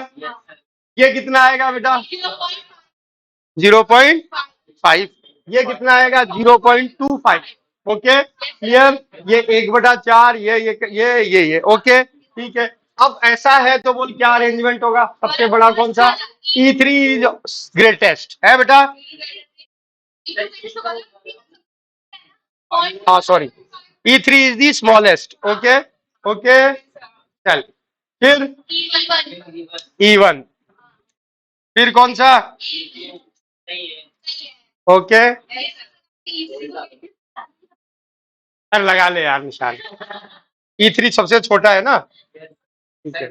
ये कितना आएगा बेटा 0.5, ये कितना आएगा 0.25। ओके क्लियर, ये 1/4, ये ओके ठीक है। अब ऐसा है तो बोल क्या अरेंजमेंट होगा, सबसे बड़ा कौन सा, E3 इज ग्रेटेस्ट है बेटा। हाँ sorry, E3 is the smallest. Okay, okay, चल फिर E1, फिर कौन सा, ओके, यार लगा ले यार निशान। E3 सबसे छोटा है ना, ठीक है।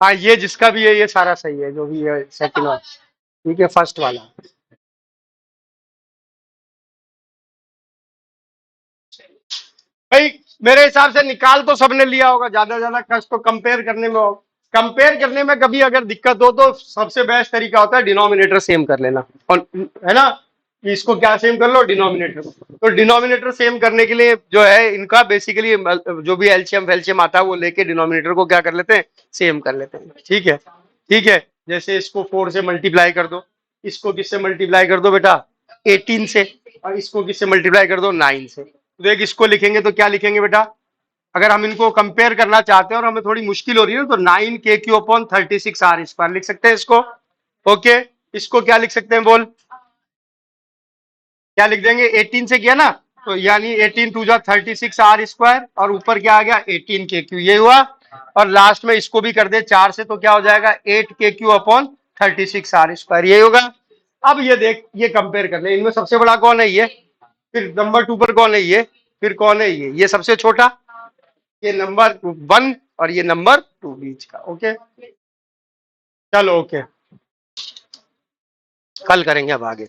हाँ ये जिसका भी है ये सारा सही है, जो भी है सेकंड वाला, ठीक है, फर्स्ट वाला। भाई मेरे हिसाब से निकाल तो सबने लिया होगा, ज्यादा ज्यादा कष्ट तो कंपेयर करने में हो। कंपेयर करने में कभी अगर दिक्कत हो तो सबसे बेस्ट तरीका होता है डिनोमिनेटर सेम कर लेना, और है ना, कि इसको क्या सेम कर लो, डिनोमिनेटर। तो डिनोमिनेटर सेम करने के लिए जो है इनका बेसिकली जो भी एलसीएम वेलसीएम आता है वो लेके डिनोमिनेटर को क्या कर लेते हैं, सेम कर लेते हैं। ठीक है, ठीक है। जैसे इसको 4 से मल्टीप्लाई कर दो, इसको किससे मल्टीप्लाई कर दो बेटा 18 से, और इसको किससे मल्टीप्लाई कर दो 9 से। देख इसको लिखेंगे तो क्या लिखेंगे बेटा, अगर हम इनको कंपेयर करना चाहते हैं और हमें थोड़ी मुश्किल हो रही है तो 9 के क्यू अपॉन 36 आर स्क्वायर लिख सकते हैं इसको। ओके, इसको क्या लिख सकते हैं बोल, क्या लिख देंगे, 18 से किया ना, तो यानी 18 2 जा 36 आर स्क्वायर, और ऊपर क्या आ गया 18 के क्यू, ये हुआ। और लास्ट में इसको भी कर दे 4 से तो क्या हो जाएगा 8 के क्यू अपॉन 36 आर स्क्वायर, ये होगा। अब ये देख, ये कंपेयर कर ले, इनमें सबसे बड़ा कौन है ये, फिर नंबर 2 पर कौन है ये, फिर कौन है ये सबसे छोटा, ये नंबर 1 और ये नंबर 2 बीच का। ओके चलो, ओके कल करेंगे अब आगे।